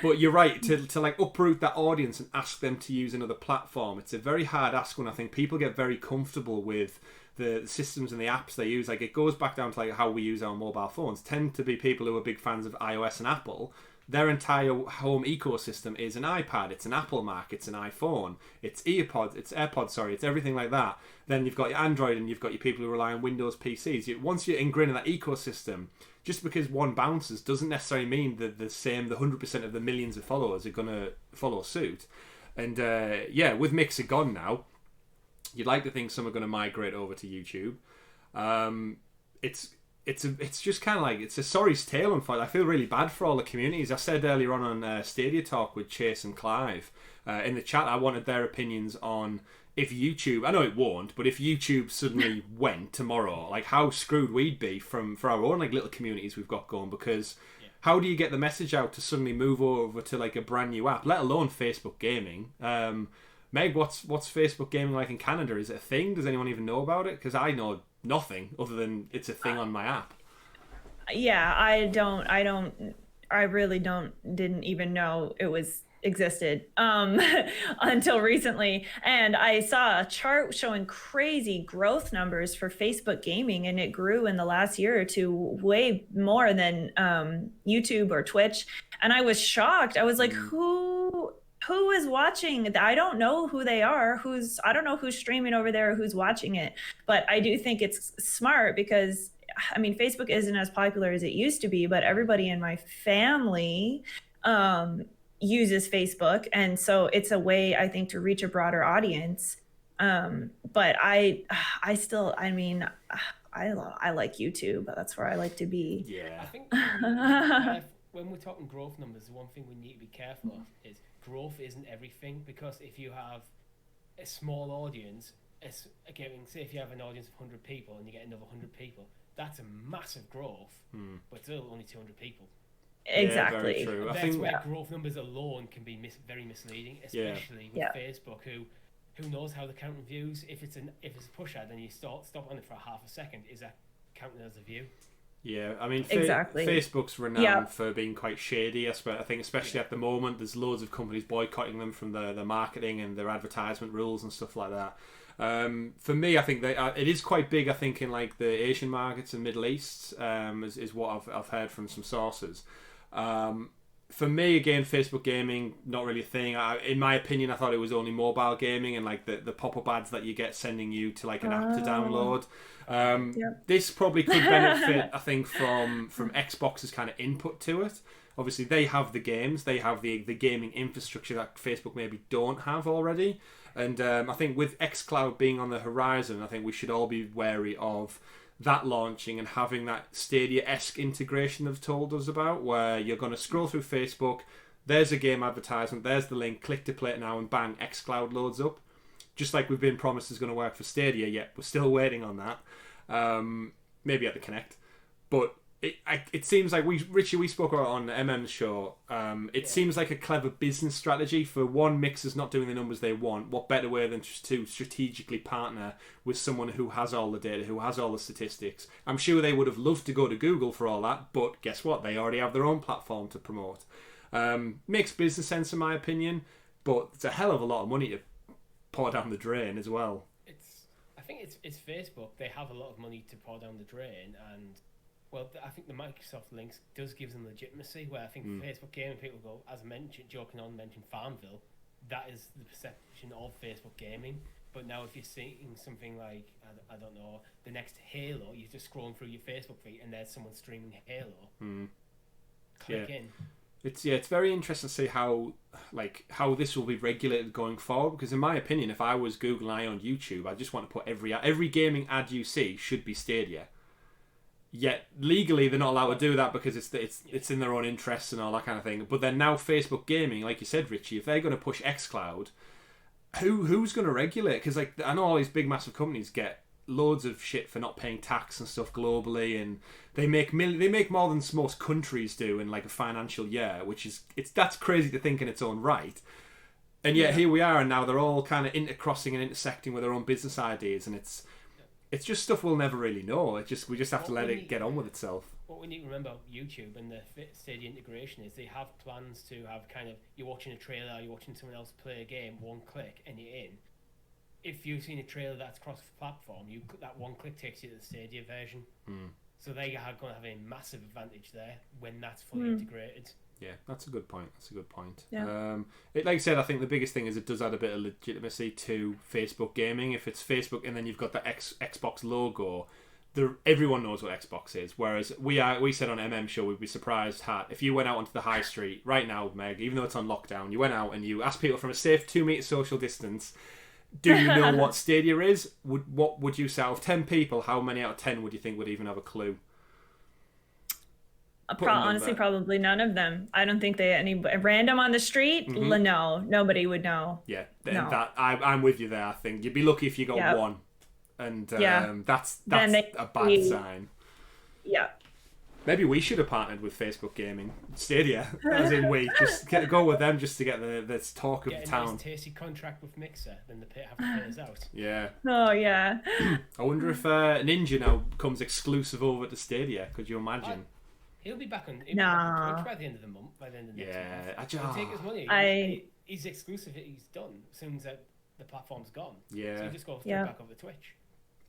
But you're right, to like uproot that audience and ask them to use another platform, it's a very hard ask when I think people get very comfortable with the systems and the apps they use. Like it goes back down to like how we use our mobile phones. Tend to be people who are big fans of iOS and Apple. Their entire home ecosystem is an iPad, it's an Apple Mac, it's an iPhone, it's AirPods, it's everything like that. Then you've got your Android and you've got your people who rely on Windows PCs. Once you're ingrained in that ecosystem, just because one bounces doesn't necessarily mean that the 100% of the millions of followers are going to follow suit. And with Mixer gone now, you'd like to think some are going to migrate over to YouTube. It's just kind of like it's a sorry tale. Unfortunately, I feel really bad for all the communities. I said earlier on Stadia Talk with Chase and Clive in the chat, I wanted their opinions on if YouTube. I know it won't, but if YouTube suddenly went tomorrow, like how screwed we'd be for our own like little communities we've got going. Because how do you get the message out to suddenly move over to like a brand new app, let alone Facebook Gaming? Meg, what's Facebook Gaming like in Canada? Is it a thing? Does anyone even know about it? Because I know nothing other than it's a thing on my app. Yeah, I really didn't even know it existed until recently. And I saw a chart showing crazy growth numbers for Facebook Gaming, and it grew in the last year or two way more than YouTube or Twitch. And I was shocked. I was like, who is watching? I don't know who they are. I don't know who's streaming over there or who's watching it. But I do think it's smart because, I mean, Facebook isn't as popular as it used to be, but everybody in my family uses Facebook. And so it's a way, I think, to reach a broader audience. But I like YouTube. That's where I like to be. Yeah. I think when we're talking growth numbers, the one thing we need to be careful of is growth isn't everything, because if you have a small audience, say if you have an audience of 100 people and you get another 100 people, that's a massive growth, but still only 200 people. Exactly. Yeah, very true. That's where growth numbers alone can be very misleading, especially with Facebook, who who knows how they're counting views? If it's a push ad and you stop on it for half a second, is that counting as a view? Yeah, I mean, Exactly. Facebook's renowned for being quite shady. I think, especially at the moment, there's loads of companies boycotting them from their marketing and their advertisement rules and stuff like that. For me, I think it is quite big. I think in like the Asian markets and Middle East, is what I've heard from some sources. For me, again, Facebook gaming, not really a thing. In my opinion, I thought it was only mobile gaming and like the pop-up ads that you get sending you to like an app to download. This probably could benefit, I think, from Xbox's kind of input to it. Obviously, they have the games, they have the gaming infrastructure that Facebook maybe don't have already. And I think with xCloud being on the horizon, I think we should all be wary of that launching and having that Stadia-esque integration they've told us about, where you're going to scroll through Facebook, there's a game advertisement, there's the link, click to play it now, and bang, xCloud loads up. Just like we've been promised is going to work for Stadia, yet we're still waiting on that. Maybe at the Connect. But it seems like Richie, we spoke about on MM's show. It seems like a clever business strategy for one, mixers not doing the numbers they want. What better way than just to strategically partner with someone who has all the data, who has all the statistics? I'm sure they would have loved to go to Google for all that, but guess what? They already have their own platform to promote. Makes business sense in my opinion, but it's a hell of a lot of money to pour down the drain as well. I think it's Facebook. They have a lot of money to pour down the drain, and well, I think the Microsoft links does give them legitimacy, where I think Facebook gaming people go, as mentioned, mentioned Farmville, that is the perception of Facebook gaming. But now if you're seeing something like, I don't know, the next Halo, you're just scrolling through your Facebook feed and there's someone streaming Halo. Click in. It's very interesting to see how this will be regulated going forward, because in my opinion, if I was Google and I owned YouTube, I just want to put every gaming ad you see should be Stadia. Yet legally they're not allowed to do that because it's in their own interests and all that kind of thing. But then now Facebook gaming, like you said, Richie, if they're going to push xCloud, who's going to regulate? Because like I know all these big massive companies get loads of shit for not paying tax and stuff globally, and they make more than most countries do in like a financial year, that's crazy to think in its own right. And yet here we are, and now they're all kind of intercrossing and intersecting with their own business ideas, and it's just stuff we'll never really know. We just have to let it get on with itself. What we need to remember about YouTube and the Stadia integration is they have plans to have kind of, you're watching a trailer, you're watching someone else play a game, one click and you're in. If you've seen a trailer that's cross-platform, that one click takes you to the Stadia version. So they are going to have a massive advantage there when that's fully integrated. Yeah, that's a good point. Yeah. Like I said, I think the biggest thing is it does add a bit of legitimacy to Facebook gaming. If it's Facebook and then you've got the Xbox logo, everyone knows what Xbox is. Whereas we said on MM show, we'd be surprised if you went out onto the high street right now, Meg, even though it's on lockdown, you went out and you asked people from a safe 2 meter social distance, do you know what Stadia is? What would you say out of 10 people? How many out of 10 would you think would even have a clue? Honestly, probably none of them. I don't think any random on the street. No, nobody would know. Yeah, I'm with you there. I think you'd be lucky if you got one, and that's a bad sign. Yeah. Maybe we should have partnered with Facebook Gaming Stadia, as in we just go with them just to get the talk of the town. Get a nice tasty contract with Mixer, then the have to pay us out. Yeah. Oh yeah. I wonder if Ninja now becomes exclusive over to Stadia. Could you imagine? He'll be back on Twitch by the end of the month. By the end of next month. He'll take his money. He's exclusive. He's done. As soon as the platform's gone. Yeah. So he just goes back over to Twitch.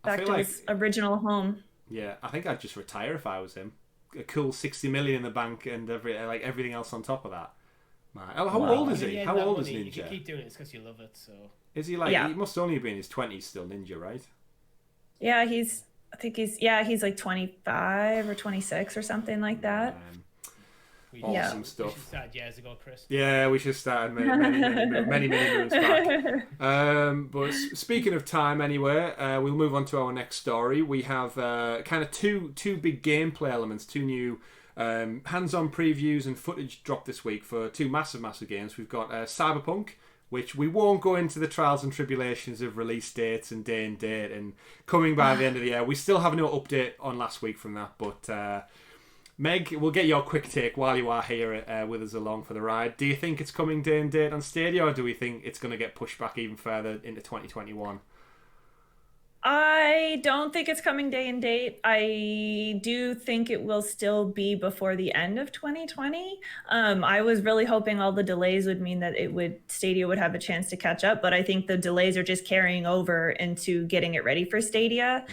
Back to his original home. Yeah, I think I'd just retire if I was him. A cool 60 million in the bank and everything else on top of that. How old is he? How old is Ninja? You can keep doing it because you love it. So is he he must only be in his 20s still, Ninja, right? Yeah, he's like 25 or 26 or something like that. Awesome stuff. We should start years ago, Chris. Yeah, we should start many moons back. But speaking of time, anyway, we'll move on to our next story. We have kind of two big gameplay elements, two new hands-on previews and footage dropped this week for two massive games. We've got CyberPunk, which we won't go into the trials and tribulations of release dates and day and date and coming by the end of the year. We still have no update on last week from that, but Meg, we'll get your quick take while you are here with us along for the ride. Do you think it's coming day and date on Stadia, or do we think it's going to get pushed back even further into 2021? I don't think it's coming day and date. I do think it will still be before the end of 2020. I was really hoping all the delays would mean that Stadia would have a chance to catch up, but I think the delays are just carrying over into getting it ready for Stadia.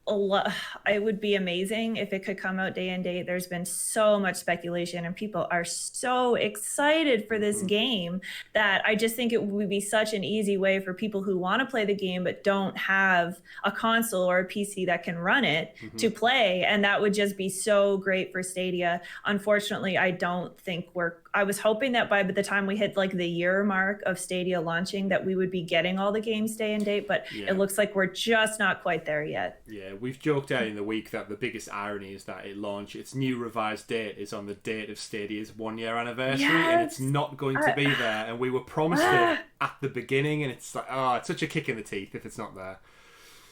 I would be amazing if it could come out day and date. There's been so much speculation and people are so excited for this game that I just think it would be such an easy way for people who want to play the game but don't have a console or a PC that can run it to play. And that would just be so great for Stadia. Unfortunately, I don't think I was hoping that by the time we hit like the year mark of Stadia launching that we would be getting all the games day and date, but it looks like we're just not quite there yet. Yeah, we've joked out in the week that the biggest irony is that its new revised date is on the date of Stadia's 1-year anniversary, and it's not going to be there, and we were promised it at the beginning, and it's like, it's such a kick in the teeth if it's not there.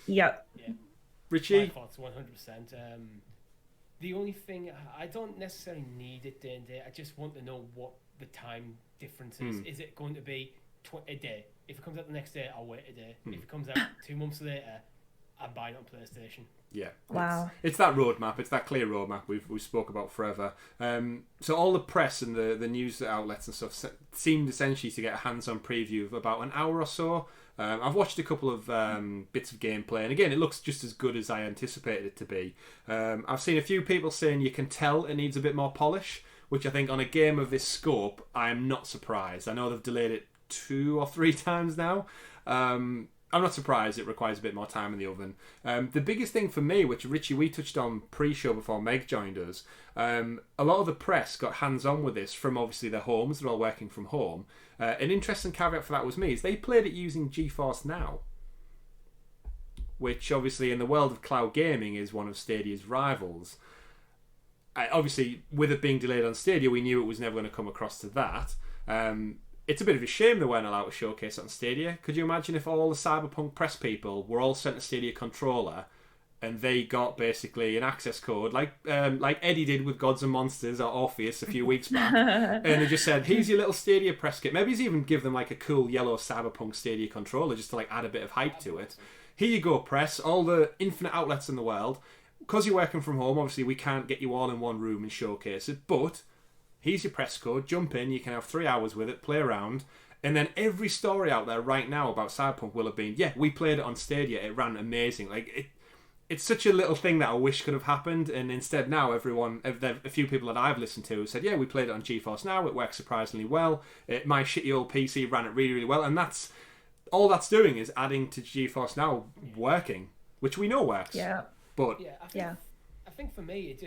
Yep. Yeah. Richie? My thoughts 100%. The only thing, I don't necessarily need it day and day. I just want to know what the time difference is. Is it going to be a day? If it comes out the next day, I'll wait a day. If it comes out 2 months later, I'm buying it on PlayStation. Yeah. Wow. It's that roadmap. It's that clear roadmap we've spoke about forever. So all the press and the news outlets and stuff seemed essentially to get a hands-on preview of about an hour or so. I've watched a couple of bits of gameplay, and again, it looks just as good as I anticipated it to be. I've seen a few people saying you can tell it needs a bit more polish, which I think on a game of this scope, I am not surprised. I know they've delayed it 2 or 3 times now. I'm not surprised it requires a bit more time in the oven. The biggest thing for me, which Richie, we touched on pre-show before Meg joined us, a lot of the press got hands-on with this from obviously their homes. They're all working from home. An interesting caveat for that was me is they played it using GeForce Now, which obviously in the world of cloud gaming is one of Stadia's rivals. Obviously, with it being delayed on Stadia, we knew it was never going to come across to that. It's a bit of a shame they weren't allowed to showcase it on Stadia. Could you imagine if all the CyberPunk press people were all sent a Stadia controller and they got basically an access code like Eddie did with Gods and Monsters or Orpheus a few weeks back, and they just said, here's your little Stadia press kit. Maybe he's even give them like a cool yellow CyberPunk Stadia controller just to like add a bit of hype to it. Here you go, press, all the infinite outlets in the world. Because you're working from home, obviously we can't get you all in one room and showcase it, but here's your press code, jump in, you can have 3 hours with it, play around, and then every story out there right now about Cyberpunk will have been, we played it on Stadia, it ran amazing. It's such a little thing that I wish could have happened, and instead now a few people that I've listened to said, we played it on GeForce Now, it works surprisingly well, my shitty old PC ran it really, really well, and all that's doing is adding to GeForce Now working, which we know works. Yeah. But I think for me,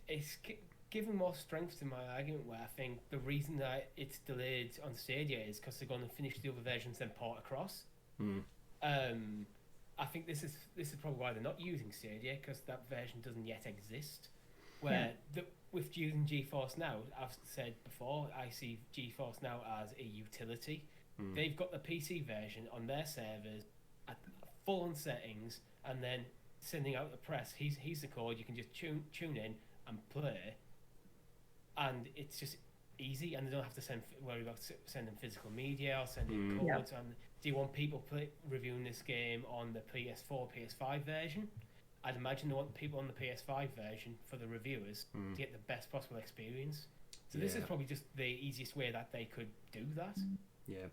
it's given more strength to my argument where I think the reason that it's delayed on Stadia is because they're going to finish the other versions then port across. I think this is probably why they're not using Stadia, because that version doesn't yet exist. With using GeForce Now, I've said before, I see GeForce Now as a utility. They've got the PC version on their servers at full on settings, and then sending out the press. Here's the code. You can just tune in and play, and it's just easy. And they don't have to worry about sending physical media or sending codes. And do you want people reviewing this game on the PS4, PS5 version? I'd imagine they want people on the PS5 version for the reviewers to get the best possible experience. So this is probably just the easiest way that they could do that. Yeah.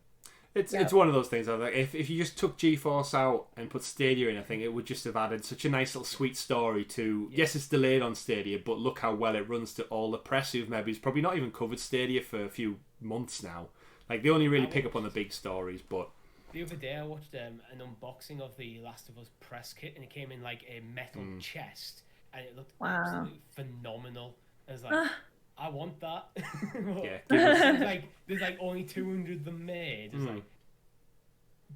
It's one of those things. If you just took GeForce out and put Stadia in, I think it would just have added such a nice little sweet story to. Yes, it's delayed on Stadia, but look how well it runs to all the press who've maybe probably not even covered Stadia for a few months now. Like they only really pick up on the big stories. But the other day I watched an unboxing of the Last of Us press kit, and it came in like a metal chest, and it looked absolutely phenomenal. I was like, I want that. There's like only 200 of them made. It's like,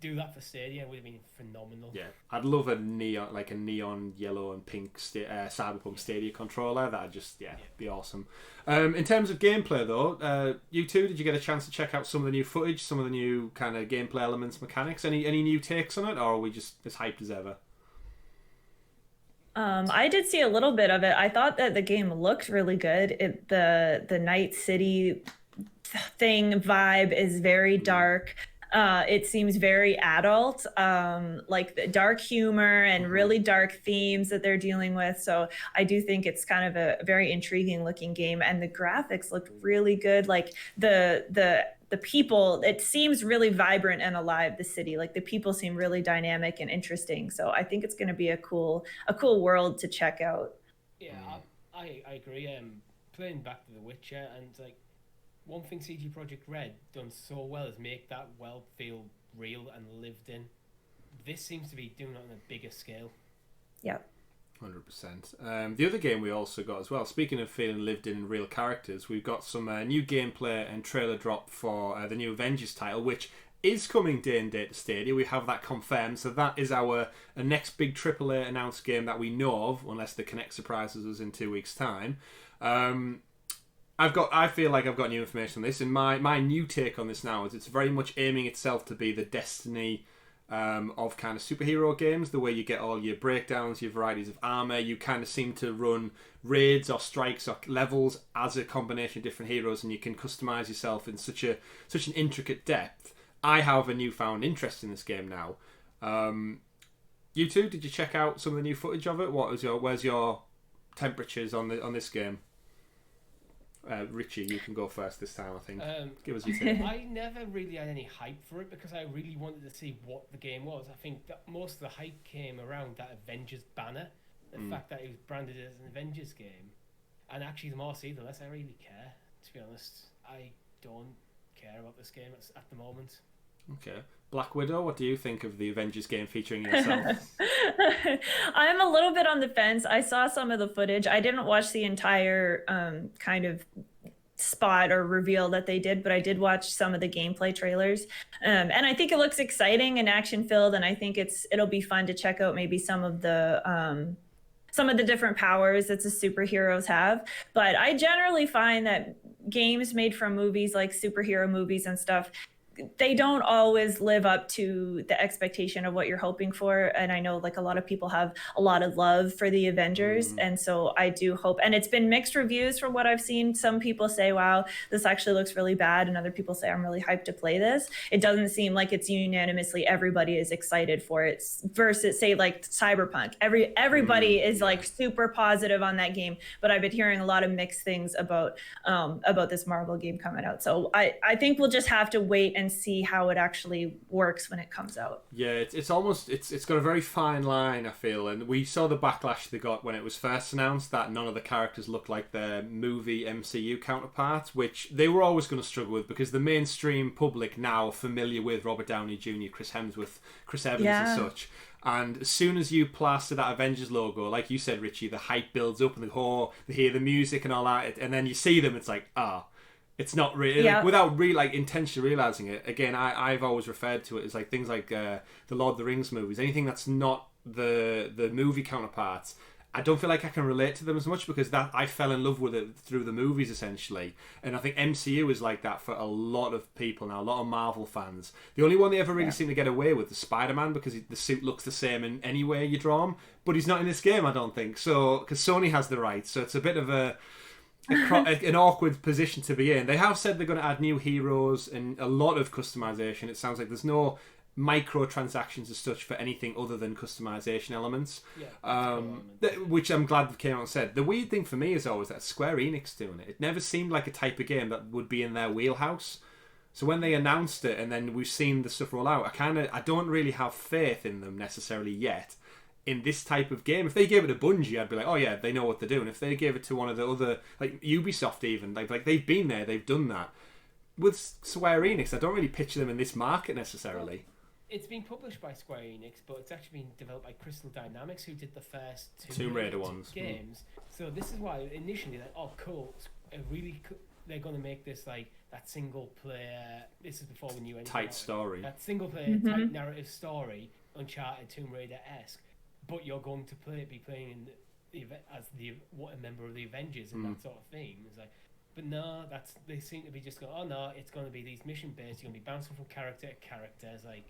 do that for Stadia would have been phenomenal. Yeah, I'd love a neon yellow and pink Cyberpunk Stadia controller. That'd just be awesome. In terms of gameplay though, you two, did you get a chance to check out some of the new footage, some of the new kind of gameplay elements, mechanics? Any new takes on it, or are we just as hyped as ever? I did see a little bit of it. I thought that the game looked really good. The Night City thing vibe is very dark. It seems very adult, like the dark humor and really dark themes that they're dealing with. So I do think it's kind of a very intriguing looking game, and the graphics looked really good. Like the people, it seems really vibrant and alive. The city, like the people seem really dynamic and interesting. So I think it's going to be a cool world to check out. Yeah, I agree. Playing back to The Witcher, and like one thing CD Projekt Red done so well is make that world feel real and lived in. This seems to be doing it on a bigger scale. Yeah. 100%. The other game we also got as well, speaking of feeling lived in real characters, we've got some new gameplay and trailer drop for the new Avengers title, which is coming day and date to Stadia. We have that confirmed, so that is our next big AAA announced game that we know of, unless the Connect surprises us in 2 weeks' time. I feel like I've got new information on this, and my new take on this now is it's very much aiming itself to be the Destiny of kind of superhero games, the way you get all your breakdowns, your varieties of armor. You kind of seem to run raids or strikes or levels as a combination of different heroes, and you can customize yourself in such an intricate depth. I have a newfound interest in this game now. You two, did you check out some of the new footage of it? Where's your temperatures on this game? Richie, you can go first this time, I think. Give us your take. I never really had any hype for it because I really wanted to see what the game was. I think that most of the hype came around that Avengers banner, the fact that it was branded as an Avengers game. And actually, the more I see, the less I really care, to be honest. I don't care about this game at the moment. Okay. Black Widow, what do you think of the Avengers game featuring yourself? I'm a little bit on the fence. I saw some of the footage. I didn't watch the entire kind of spot or reveal that they did, but I did watch some of the gameplay trailers. And I think it looks exciting and action filled, and I think it'll be fun to check out maybe some of the different powers that the superheroes have. But I generally find that games made from movies, like superhero movies and stuff, they don't always live up to the expectation of what you're hoping for. And I know like a lot of people have a lot of love for the Avengers. And so I do hope, and it's been mixed reviews from what I've seen. Some people say, wow, this actually looks really bad. And other people say, I'm really hyped to play this. It doesn't seem like it's unanimously everybody is excited for it versus say like CyberPunk. Everybody is like super positive on that game, but I've been hearing a lot of mixed things about this Marvel game coming out. So I think we'll just have to wait and see how it actually works when it comes out. Yeah, it's got a very fine line, I feel, and we saw the backlash they got when it was first announced that none of the characters looked like their movie MCU counterparts, which they were always going to struggle with because the mainstream public now are familiar with Robert Downey Jr., Chris Hemsworth, Chris Evans and such. And as soon as you plaster that Avengers logo, like you said, Richie, the hype builds up and they hear the music and all that, and then you see them, it's like, it's not really like, without intentionally realizing it. Again, I've always referred to it as like things like the Lord of the Rings movies. Anything that's not the movie counterparts, I don't feel like I can relate to them as much because that I fell in love with it through the movies essentially. And I think MCU is like that for a lot of people now, a lot of Marvel fans. The only one they ever really seem to get away with is Spider-Man because the suit looks the same in any way you draw him, but he's not in this game, I don't think. So because Sony has the rights, so it's a bit of an awkward position to be in. They have said they're going to add new heroes and a lot of customization. It sounds like there's no microtransactions as such for anything other than customization elements, which I'm glad they came out and said. The weird thing for me is always that Square Enix doing it. It never seemed like a type of game that would be in their wheelhouse. So when they announced it and then we've seen the stuff roll out, I don't really have faith in them necessarily yet. In this type of game, if they gave it to Bungie, I'd be like, oh yeah, they know what they're doing. If they gave it to one of the other, like Ubisoft even, like they've been there, they've done that. With Square Enix, I don't really picture them in this market necessarily. Well, it's been published by Square Enix, but it's actually been developed by Crystal Dynamics, who did the first Tomb Raider games. So this is why initially, like, oh cool, they're going to make this like that single player. This is before we knew anything. Tight story. That single player tight narrative story, Uncharted, Tomb Raider-esque. But you're going to be playing as a member of the Avengers and that sort of thing. It's like, but no, they seem to be just going, oh no, it's going to be these mission based. You're going to be bouncing from character to character. It's like,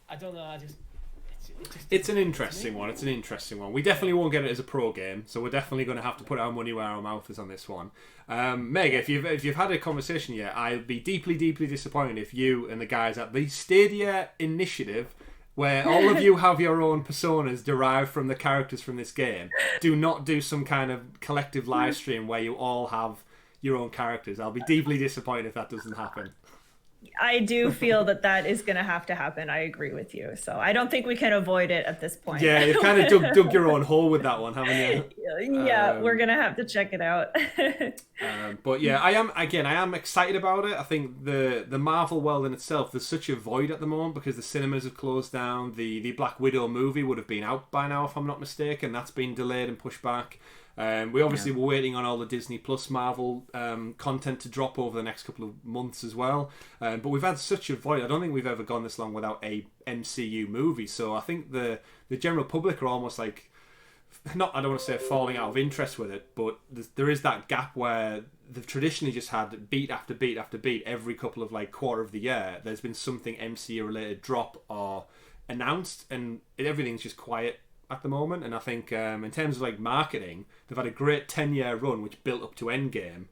I don't know. It's It's an interesting one. It's an interesting one. We definitely won't get it as a pro game, so we're definitely going to have to put our money where our mouth is on this one. Meg, if you've had a conversation yet, I'll be deeply, deeply disappointed if you and the guys at the Stadia Initiative, where all of you have your own personas derived from the characters from this game, do not do some kind of collective live stream where you all have your own characters. I'll be deeply disappointed if that doesn't happen. I do feel that is going to happen. I agree with you. So I don't think we can avoid it at this point. Yeah, you've kind of dug your own hole with that one, haven't you? Yeah, we're going to have to check it out. But yeah, I am excited about it. I think the Marvel world in itself, there's such a void at the moment because the cinemas have closed down. The Black Widow movie would have been out by now, if I'm not mistaken. That's been delayed and pushed back. We obviously were waiting on all the Disney Plus Marvel content to drop over the next couple of months as well. But we've had such a void. I don't think we've ever gone this long without a MCU movie. So I think the general public are almost like, I don't want to say falling out of interest with it, but there is that gap where they've traditionally just had beat after beat after beat every couple of like quarter of the year. There's been something MCU related drop or announced, and everything's just quiet at the moment. And I think in terms of like marketing, they've had a great 10-year run which built up to Endgame,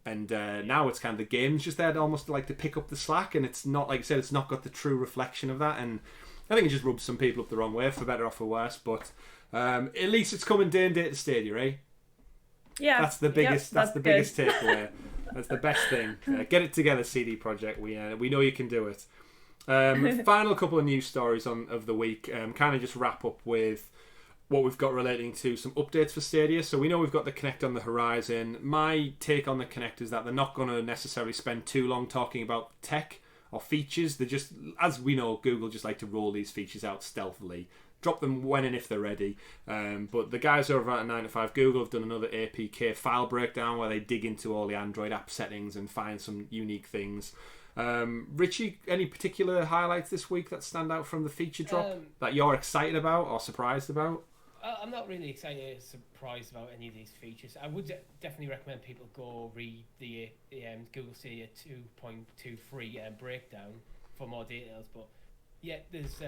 and now it's kind of the game's just there to almost like to pick up the slack, and it's not, like I said, it's not got the true reflection of that, and I think it just rubs some people up the wrong way, for better or for worse. But at least it's coming day and date to Stadia, right? Yeah, that's the biggest. Yep, that's the biggest takeaway. That's the best thing. Get it together, CD Projekt. We know you can do it. Final couple of news stories of the week. Kind of just wrap up with what we've got relating to some updates for Stadia. So we know we've got the Kinect on the horizon. My take on the Kinect is that they're not going to necessarily spend too long talking about tech or features. They're just, as we know, Google just like to roll these features out stealthily. Drop them when and if they're ready. But the guys over at 9 to 5 Google have done another APK file breakdown where they dig into all the Android app settings and find some unique things. Richie, any particular highlights this week that stand out from the feature drop that you're excited about or surprised about? I'm not really excited or surprised about any of these features. I would definitely recommend people go read the Google Stadia 2.23 breakdown for more details. But yeah, there's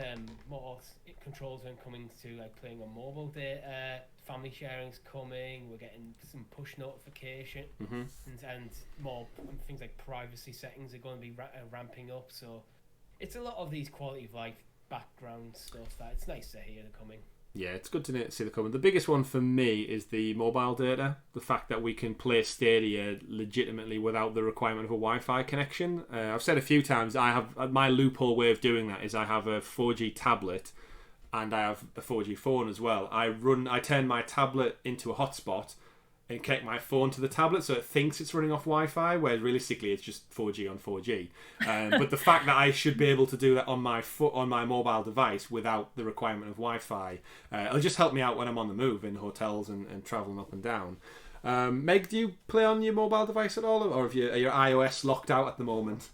more controls when coming to like playing on mobile data. Family sharing's coming. We're getting some push notification, and more things like privacy settings are going to be ramping up. So it's a lot of these quality of life background stuff that it's nice to hear they're coming. Yeah, it's good to see the comment. The biggest one for me is the mobile data. The fact that we can play Stadia legitimately without the requirement of a Wi-Fi connection. I've said a few times, I have my loophole way of doing that is I have a 4G tablet and I have a 4G phone as well. I turn my tablet into a hotspot and connect my phone to the tablet so it thinks it's running off Wi-Fi, whereas realistically it's just 4G on 4G. But the fact that I should be able to do that on my mobile device without the requirement of Wi-Fi, it'll just help me out when I'm on the move in hotels and traveling up and down. Meg, do you play on your mobile device at all, or are your iOS locked out at the moment?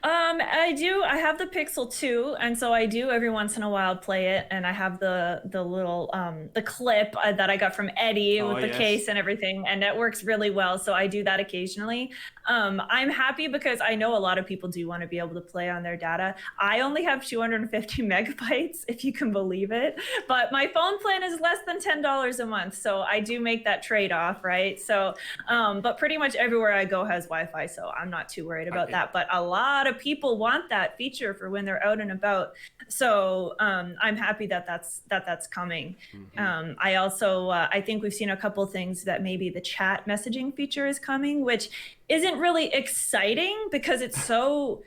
I do. I have the Pixel 2, and so I do every once in a while play it, and I have the little the clip that I got from Eddie with the case and everything, and it works really well, so I do that occasionally. I'm happy because I know a lot of people do want to be able to play on their data. I only have 250 megabytes, if you can believe it, but my phone plan is less than $10 a month, so I do make that trade-off, right? So, but pretty much everywhere I go has Wi-Fi, so I'm not too worried about that, but a lot of people want that feature for when they're out and about, so I'm happy that that's coming. I also I think we've seen a couple things that maybe the chat messaging feature is coming, which isn't really exciting because it's so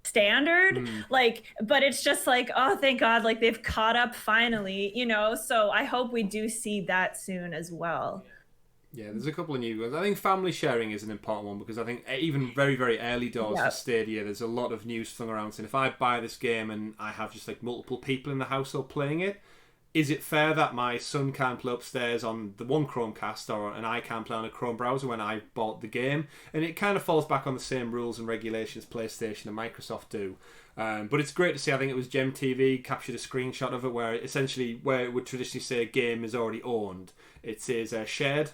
standard, but it's just like, oh, thank God, like they've caught up finally, so I hope we do see that soon as well. Yeah, there's a couple of new ones. I think family sharing is an important one because I think even very, very early doors for Stadia, there's a lot of news flung around saying if I buy this game and I have just like multiple people in the household playing it, is it fair that my son can't play upstairs on the one Chromecast and I can't play on a Chrome browser when I bought the game? And it kind of falls back on the same rules and regulations PlayStation and Microsoft do. But it's great to see. I think it was Gem TV captured a screenshot of it where it would traditionally say a game is already owned, it says shared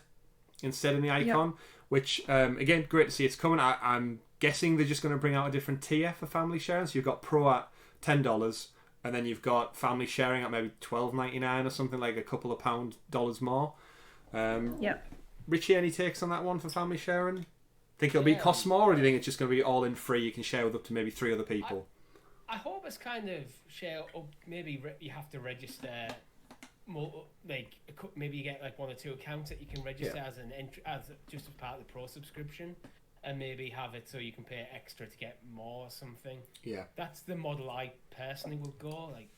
instead in the icon, which again, great to see it's coming. I'm guessing they're just going to bring out a different tier for family sharing. So you've got Pro at $10, and then you've got family sharing at maybe $12.99 or something, like a couple of dollars more. Richie, any takes on that one for family sharing? Think it'll be cost more, or do you think it's just going to be all in free? You can share with up to maybe 3 other people. I hope it's kind of share up. Maybe you have to register more. Like maybe you get like 1 or 2 accounts that you can register as just as part of the pro subscription, and maybe have it so you can pay extra to get more or something. Yeah, that's the model I personally would go like.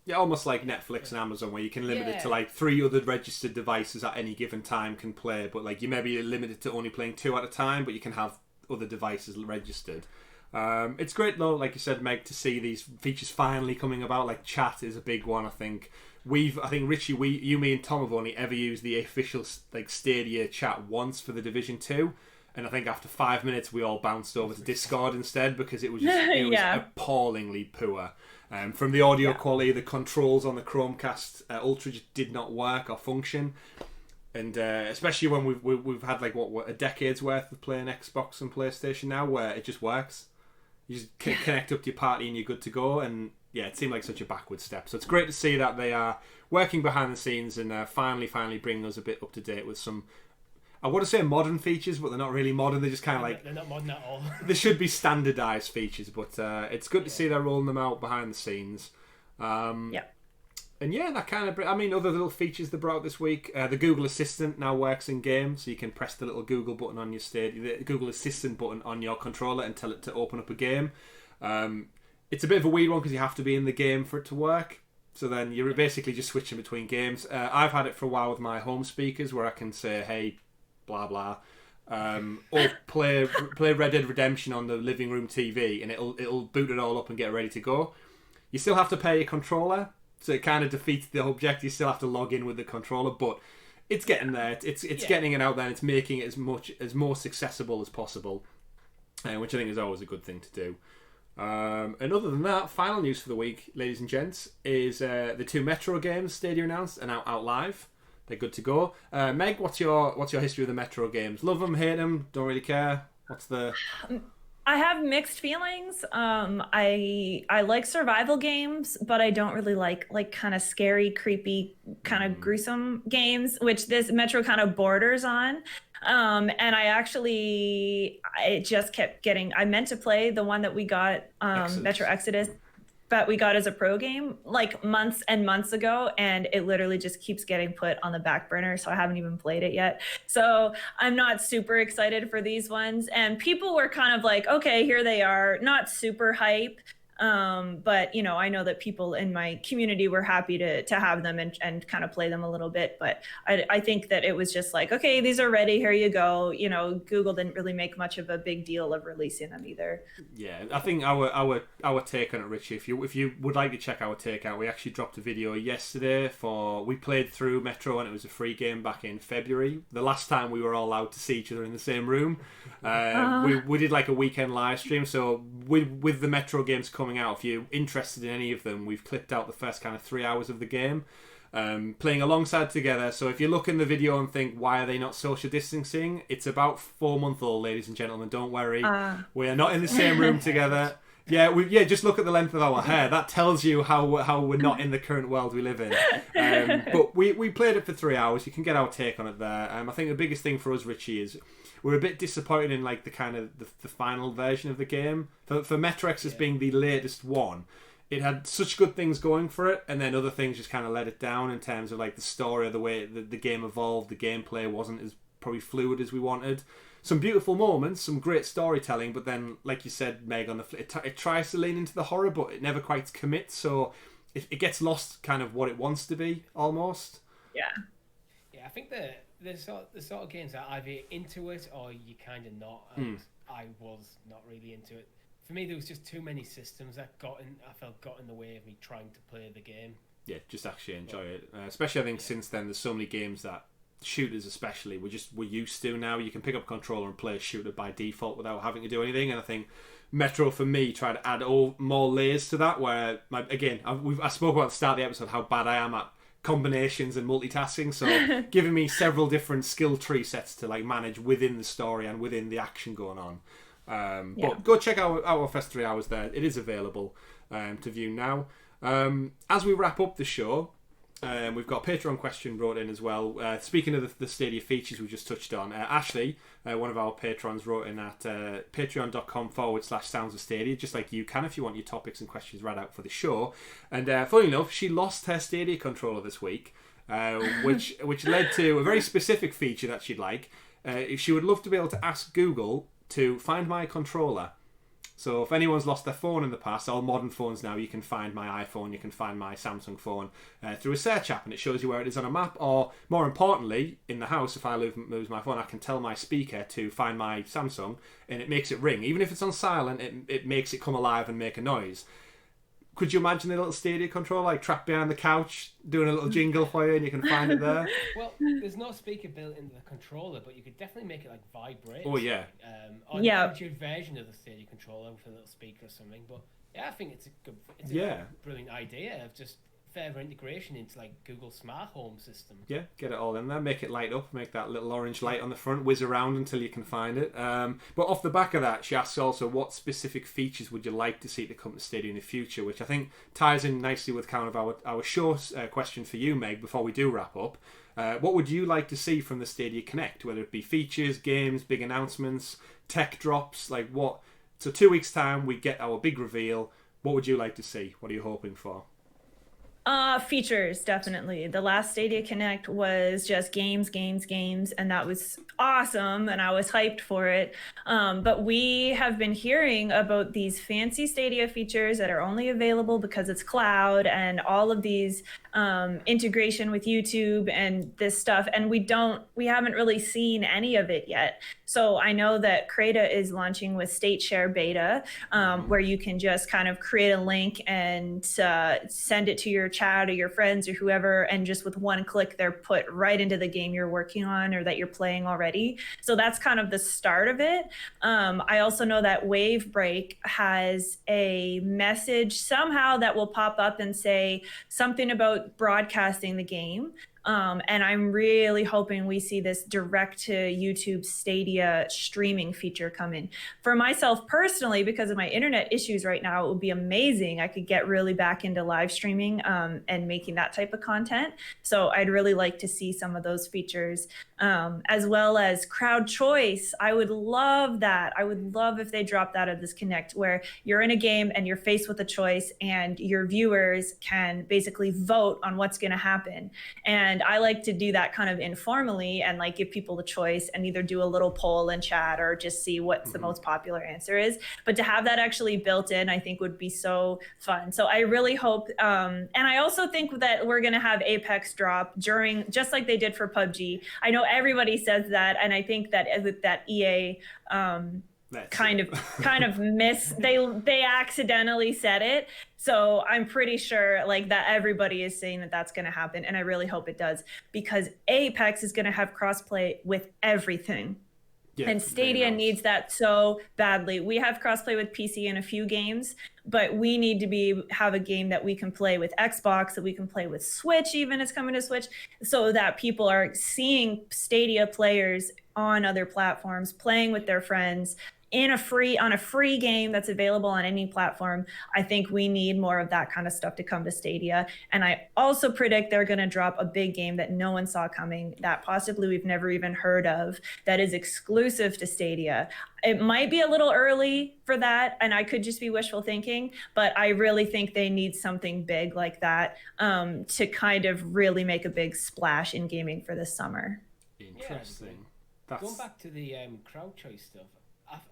Yeah, almost like Netflix and Amazon, where you can limit it to like 3 other registered devices at any given time can play, but like you maybe limited to only playing 2 at a time, but you can have other devices registered. It's great though, like you said, Meg, to see these features finally coming about. Like chat is a big one. I think Richie, you, me, and Tom have only ever used the official like Stadia chat once for the Division 2. And I think after 5 minutes, we all bounced over to Discord instead, because it was was appallingly poor. From the audio quality, the controls on the Chromecast Ultra just did not work or function. And especially when we've had like what a decade's worth of playing Xbox and PlayStation now, where it just works. You just connect up to your party and you're good to go. And yeah, it seemed like such a backward step. So it's great to see that they are working behind the scenes and finally bringing us a bit up to date with some, I want to say modern features, but they're not really modern. They're just kind of like... They're not modern at all. They should be standardised features, but it's good to see they're rolling them out behind the scenes. And yeah, that kind of... I mean, other little features they brought out this week. The Google Assistant now works in game, so you can press the little Google button on your the Google Assistant button on your controller and tell it to open up a game. It's a bit of a weird one because you have to be in the game for it to work. So then you're basically just switching between games. I've had it for a while with my home speakers, where I can say, hey... blah blah, or play Red Dead Redemption on the living room TV, and it'll boot it all up and get ready to go. You still have to pay a controller, so it kind of defeats the object. You still have to log in with the controller, but it's getting there. It's getting it out there, and it's making it as most accessible as possible, which I think is always a good thing to do. And other than that, final news for the week, ladies and gents, is the 2 Metro games Stadia announced and out live. They're good to go. Meg, what's your history with the Metro games? Love them, hate them, don't really care? What's the... I have mixed feelings. I like survival games, but I don't really like kind of scary, creepy, kind of gruesome games, which this Metro kind of borders on. And I just kept getting... I meant to play the one that we got, Metro Exodus, that we got as a pro game like months and months ago, and it literally just keeps getting put on the back burner, so I haven't even played it yet. So I'm not super excited for these ones, and people were kind of like, okay, here they are, not super hype. But you know, I know that people in my community were happy to have them and kind of play them a little bit, but I think that it was just like, okay, these are ready, here you go. You know, Google didn't really make much of a big deal of releasing them either. Yeah, I think our take on it, Richie, if you would like to check our take out, we actually dropped a video yesterday we played through Metro, and it was a free game back in February, the last time we were all allowed to see each other in the same room. We did like a weekend live stream, so with the Metro games coming out, if you're interested in any of them, we've clipped out the first kind of 3 hours of the game, playing alongside together. So if you look in the video and think, why are they not social distancing? It's about 4-month-old, ladies and gentlemen, don't worry. We are not in the same room together. Just look at the length of our hair. That tells you how we're not in the current world we live in. But we played it for 3 hours. You can get our take on it there. I think the biggest thing for us, Richie, is we're a bit disappointed in like the kind of the final version of the game. For Metro Exodus being the latest one, it had such good things going for it, and then other things just kind of let it down in terms of like the story, or the way the game evolved. The gameplay wasn't as probably fluid as we wanted. Some beautiful moments, some great storytelling, but then, like you said, Meg, on it tries to lean into the horror, but it never quite commits, so it gets lost kind of what it wants to be, almost. Yeah, I think the sort of games that either into it or you kind of not, and I was not really into it. For me, there was just too many systems that got in the way of me trying to play the game. Yeah, just actually enjoy it. Especially, I think, since then, there's so many games that, shooters especially, we're used to now. You can pick up a controller and play a shooter by default without having to do anything, and I think Metro, for me, tried to add more layers to that, where, I spoke about at the start of the episode how bad I am at combinations and multitasking, so giving me several different skill tree sets to like manage within the story and within the action going on. But go check out our first 3 hours there. It is available to view now. As we wrap up the show, we've got a Patreon question brought in as well. Speaking of the Stadia features we just touched on, Ashley, one of our patrons, wrote in at patreon.com/Sounds of Stadia, just like you can if you want your topics and questions read out for the show. And funny enough, she lost her Stadia controller this week, which led to a very specific feature that she'd like. She would love to be able to ask Google to find my controller. So if anyone's lost their phone in the past, all modern phones now, you can find my iPhone, you can find my Samsung phone through a search app, and it shows you where it is on a map. Or more importantly, in the house, if I lose my phone, I can tell my speaker to find my Samsung, and it makes it ring. Even if it's on silent, it makes it come alive and make a noise. Could you imagine a little Stadia controller like trapped behind the couch doing a little jingle for you and you can find it there? Well, there's no speaker built into the controller, but you could definitely make it like vibrate. Oh, yeah. Or a version of the Stadia controller with a little speaker or something. But yeah, I think it's a brilliant idea of just further integration into like Google Smart Home system. Yeah, get it all in there, make it light up, make that little orange light on the front whiz around until you can find it. But off the back of that, she asks also, what specific features would you like to see to come to Stadia in the future, which I think ties in nicely with kind of our short question for you, Meg, before we do wrap up. What would you like to see from the Stadia Connect, whether it be features, games, big announcements, tech drops, like what? So 2 weeks' time, we get our big reveal. What would you like to see? What are you hoping for? Features, definitely. The last Stadia Connect was just games, and that was awesome, and I was hyped for it. But we have been hearing about these fancy Stadia features that are only available because it's cloud and all of these integration with YouTube and this stuff, and we haven't really seen any of it yet. So I know that Creta is launching with State Share Beta, where you can just kind of create a link and send it to your chat or your friends or whoever, and just with one click they're put right into the game you're working on or that you're playing already. So that's kind of the start of it. I also know that Wavebreak has a message somehow that will pop up and say something about broadcasting the game. And I'm really hoping we see this direct to YouTube Stadia streaming feature come in. For myself personally, because of my internet issues right now, it would be amazing. I could get really back into live streaming and making that type of content. So I'd really like to see some of those features, as well as crowd choice. I would love that. I would love if they dropped that at this Connect, where you're in a game and you're faced with a choice and your viewers can basically vote on what's going to happen. And I like to do that kind of informally and like give people the choice and either do a little poll in chat or just see what's the most popular answer is. But to have that actually built in, I think would be so fun. So I really hope, and I also think that we're going to have Apex drop during, just like they did for PUBG. I know everybody says that, and I think that with that EA kind of they accidentally said it. So I'm pretty sure like that everybody is saying that that's going to happen, and I really hope it does, because Apex is going to have crossplay with everything. Yeah, and Stadia needs that so badly. We have crossplay with PC in a few games, but we need to have a game that we can play with Xbox, that we can play with Switch, even it's coming to Switch, so that people are seeing Stadia players on other platforms, playing with their friends on a free game that's available on any platform. I think we need more of that kind of stuff to come to Stadia. And I also predict they're going to drop a big game that no one saw coming, that possibly we've never even heard of, that is exclusive to Stadia. It might be a little early for that, and I could just be wishful thinking, but I really think they need something big like that to kind of really make a big splash in gaming for this summer. Interesting. Yeah, going back to the crowd choice stuff,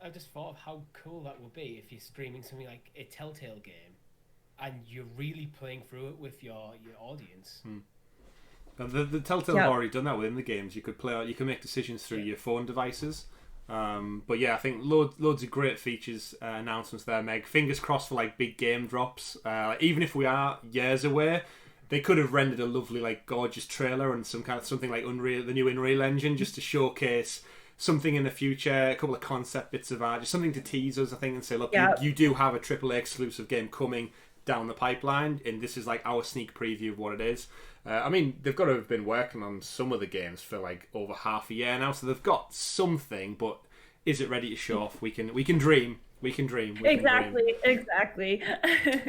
I just thought of how cool that would be if you're streaming something like a Telltale game and you're really playing through it with your audience. The Telltale have already done that within the games. You can make decisions through your phone devices. But yeah, I think loads of great features, announcements there, Meg. Fingers crossed for like big game drops. Even if we are years away, they could have rendered a lovely, like, gorgeous trailer and something like Unreal, the new Unreal Engine, just to showcase something in the future, a couple of concept bits of art, just something to tease us, I think, and say, look, you do have a AAA exclusive game coming down the pipeline, and this is like our sneak preview of what it is. I mean, they've got to have been working on some of the games for like over half a year now, so they've got something, but is it ready to show off? We can dream. We can dream. Exactly.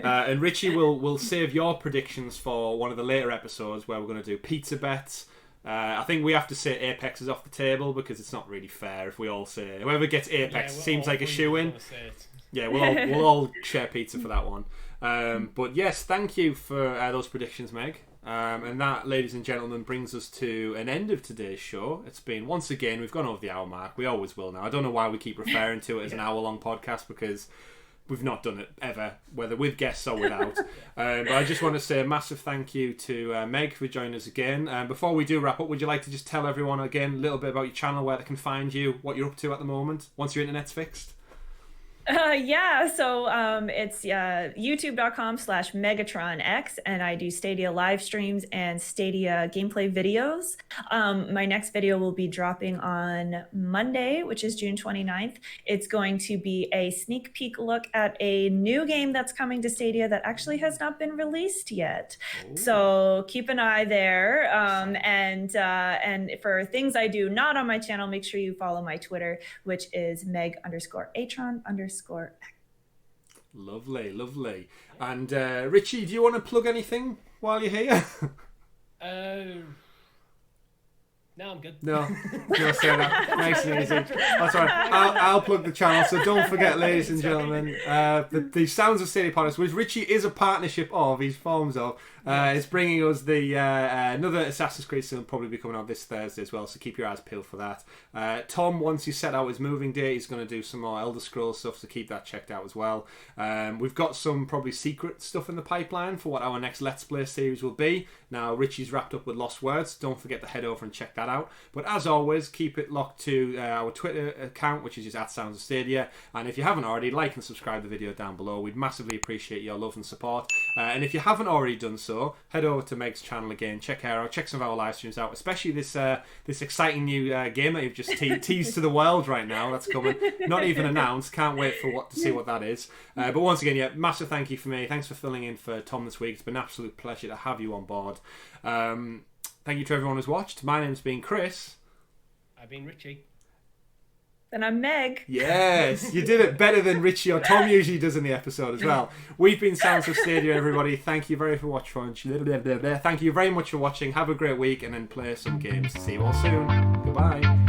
And Richie will save your predictions for one of the later episodes where we're going to do pizza bets. I think we have to say Apex is off the table because it's not really fair if we all say whoever gets Apex seems like a shoe-in. Yeah, we'll all share pizza for that one. But yes, thank you for those predictions, Meg. And that, ladies and gentlemen, brings us to an end of today's show. It's been, once again, we've gone over the hour mark. We always will now. I don't know why we keep referring to it as an hour-long podcast because we've not done it ever, whether with guests or without. But I just want to say a massive thank you to Meg for joining us again. Before we do wrap up, would you like to just tell everyone again a little bit about your channel, where they can find you, what you're up to at the moment, once your internet's fixed? So it's youtube.com/MegatronX, and I do Stadia live streams and Stadia gameplay videos. My next video will be dropping on Monday, which is June 29th. It's going to be a sneak peek look at a new game that's coming to Stadia that actually has not been released yet. Ooh. So keep an eye there. And for things I do not on my channel, make sure you follow my Twitter, which is Meg_Atron_. Lovely. And Richie, do you want to plug anything while you're here? No, I'm good. No, just say that. Nice and easy. That's all right. I'll plug the channel. So don't forget, ladies and gentlemen, the Sounds of Stadia podcast, which Richie is a partnership of, he's forms of, is bringing us the another Assassin's Creed soon, probably be coming out this Thursday as well. So keep your eyes peeled for that. Tom, once he's set out his moving date, he's going to do some more Elder Scrolls stuff, so keep that checked out as well. We've got some probably secret stuff in the pipeline for what our next Let's Play series will be. Now, Richie's wrapped up with Lost Words. Don't forget to head over and check that out. But as always, keep it locked to our Twitter account, which is just @SoundsOfStadia. And if you haven't already, like and subscribe the video down below. We'd massively appreciate your love and support. And if you haven't already done so, head over to Meg's channel again. Check her out. Check some of our live streams out, especially this exciting new game that you've just teased to the world right now. That's coming. Not even announced. Can't wait to see what that is. But once again, massive thank you for me. Thanks for filling in for Tom this week. It's been an absolute pleasure to have you on board. Thank you to everyone who's watched. My name's been Chris. I've been Richie. And I'm Meg. Yes, you did it better than Richie or Tom usually does in the episode as well. We've been Sounds of Stadia, everybody. Thank you very much for watching. Thank you very much for watching. Have a great week and then play some games. See you all soon. Goodbye.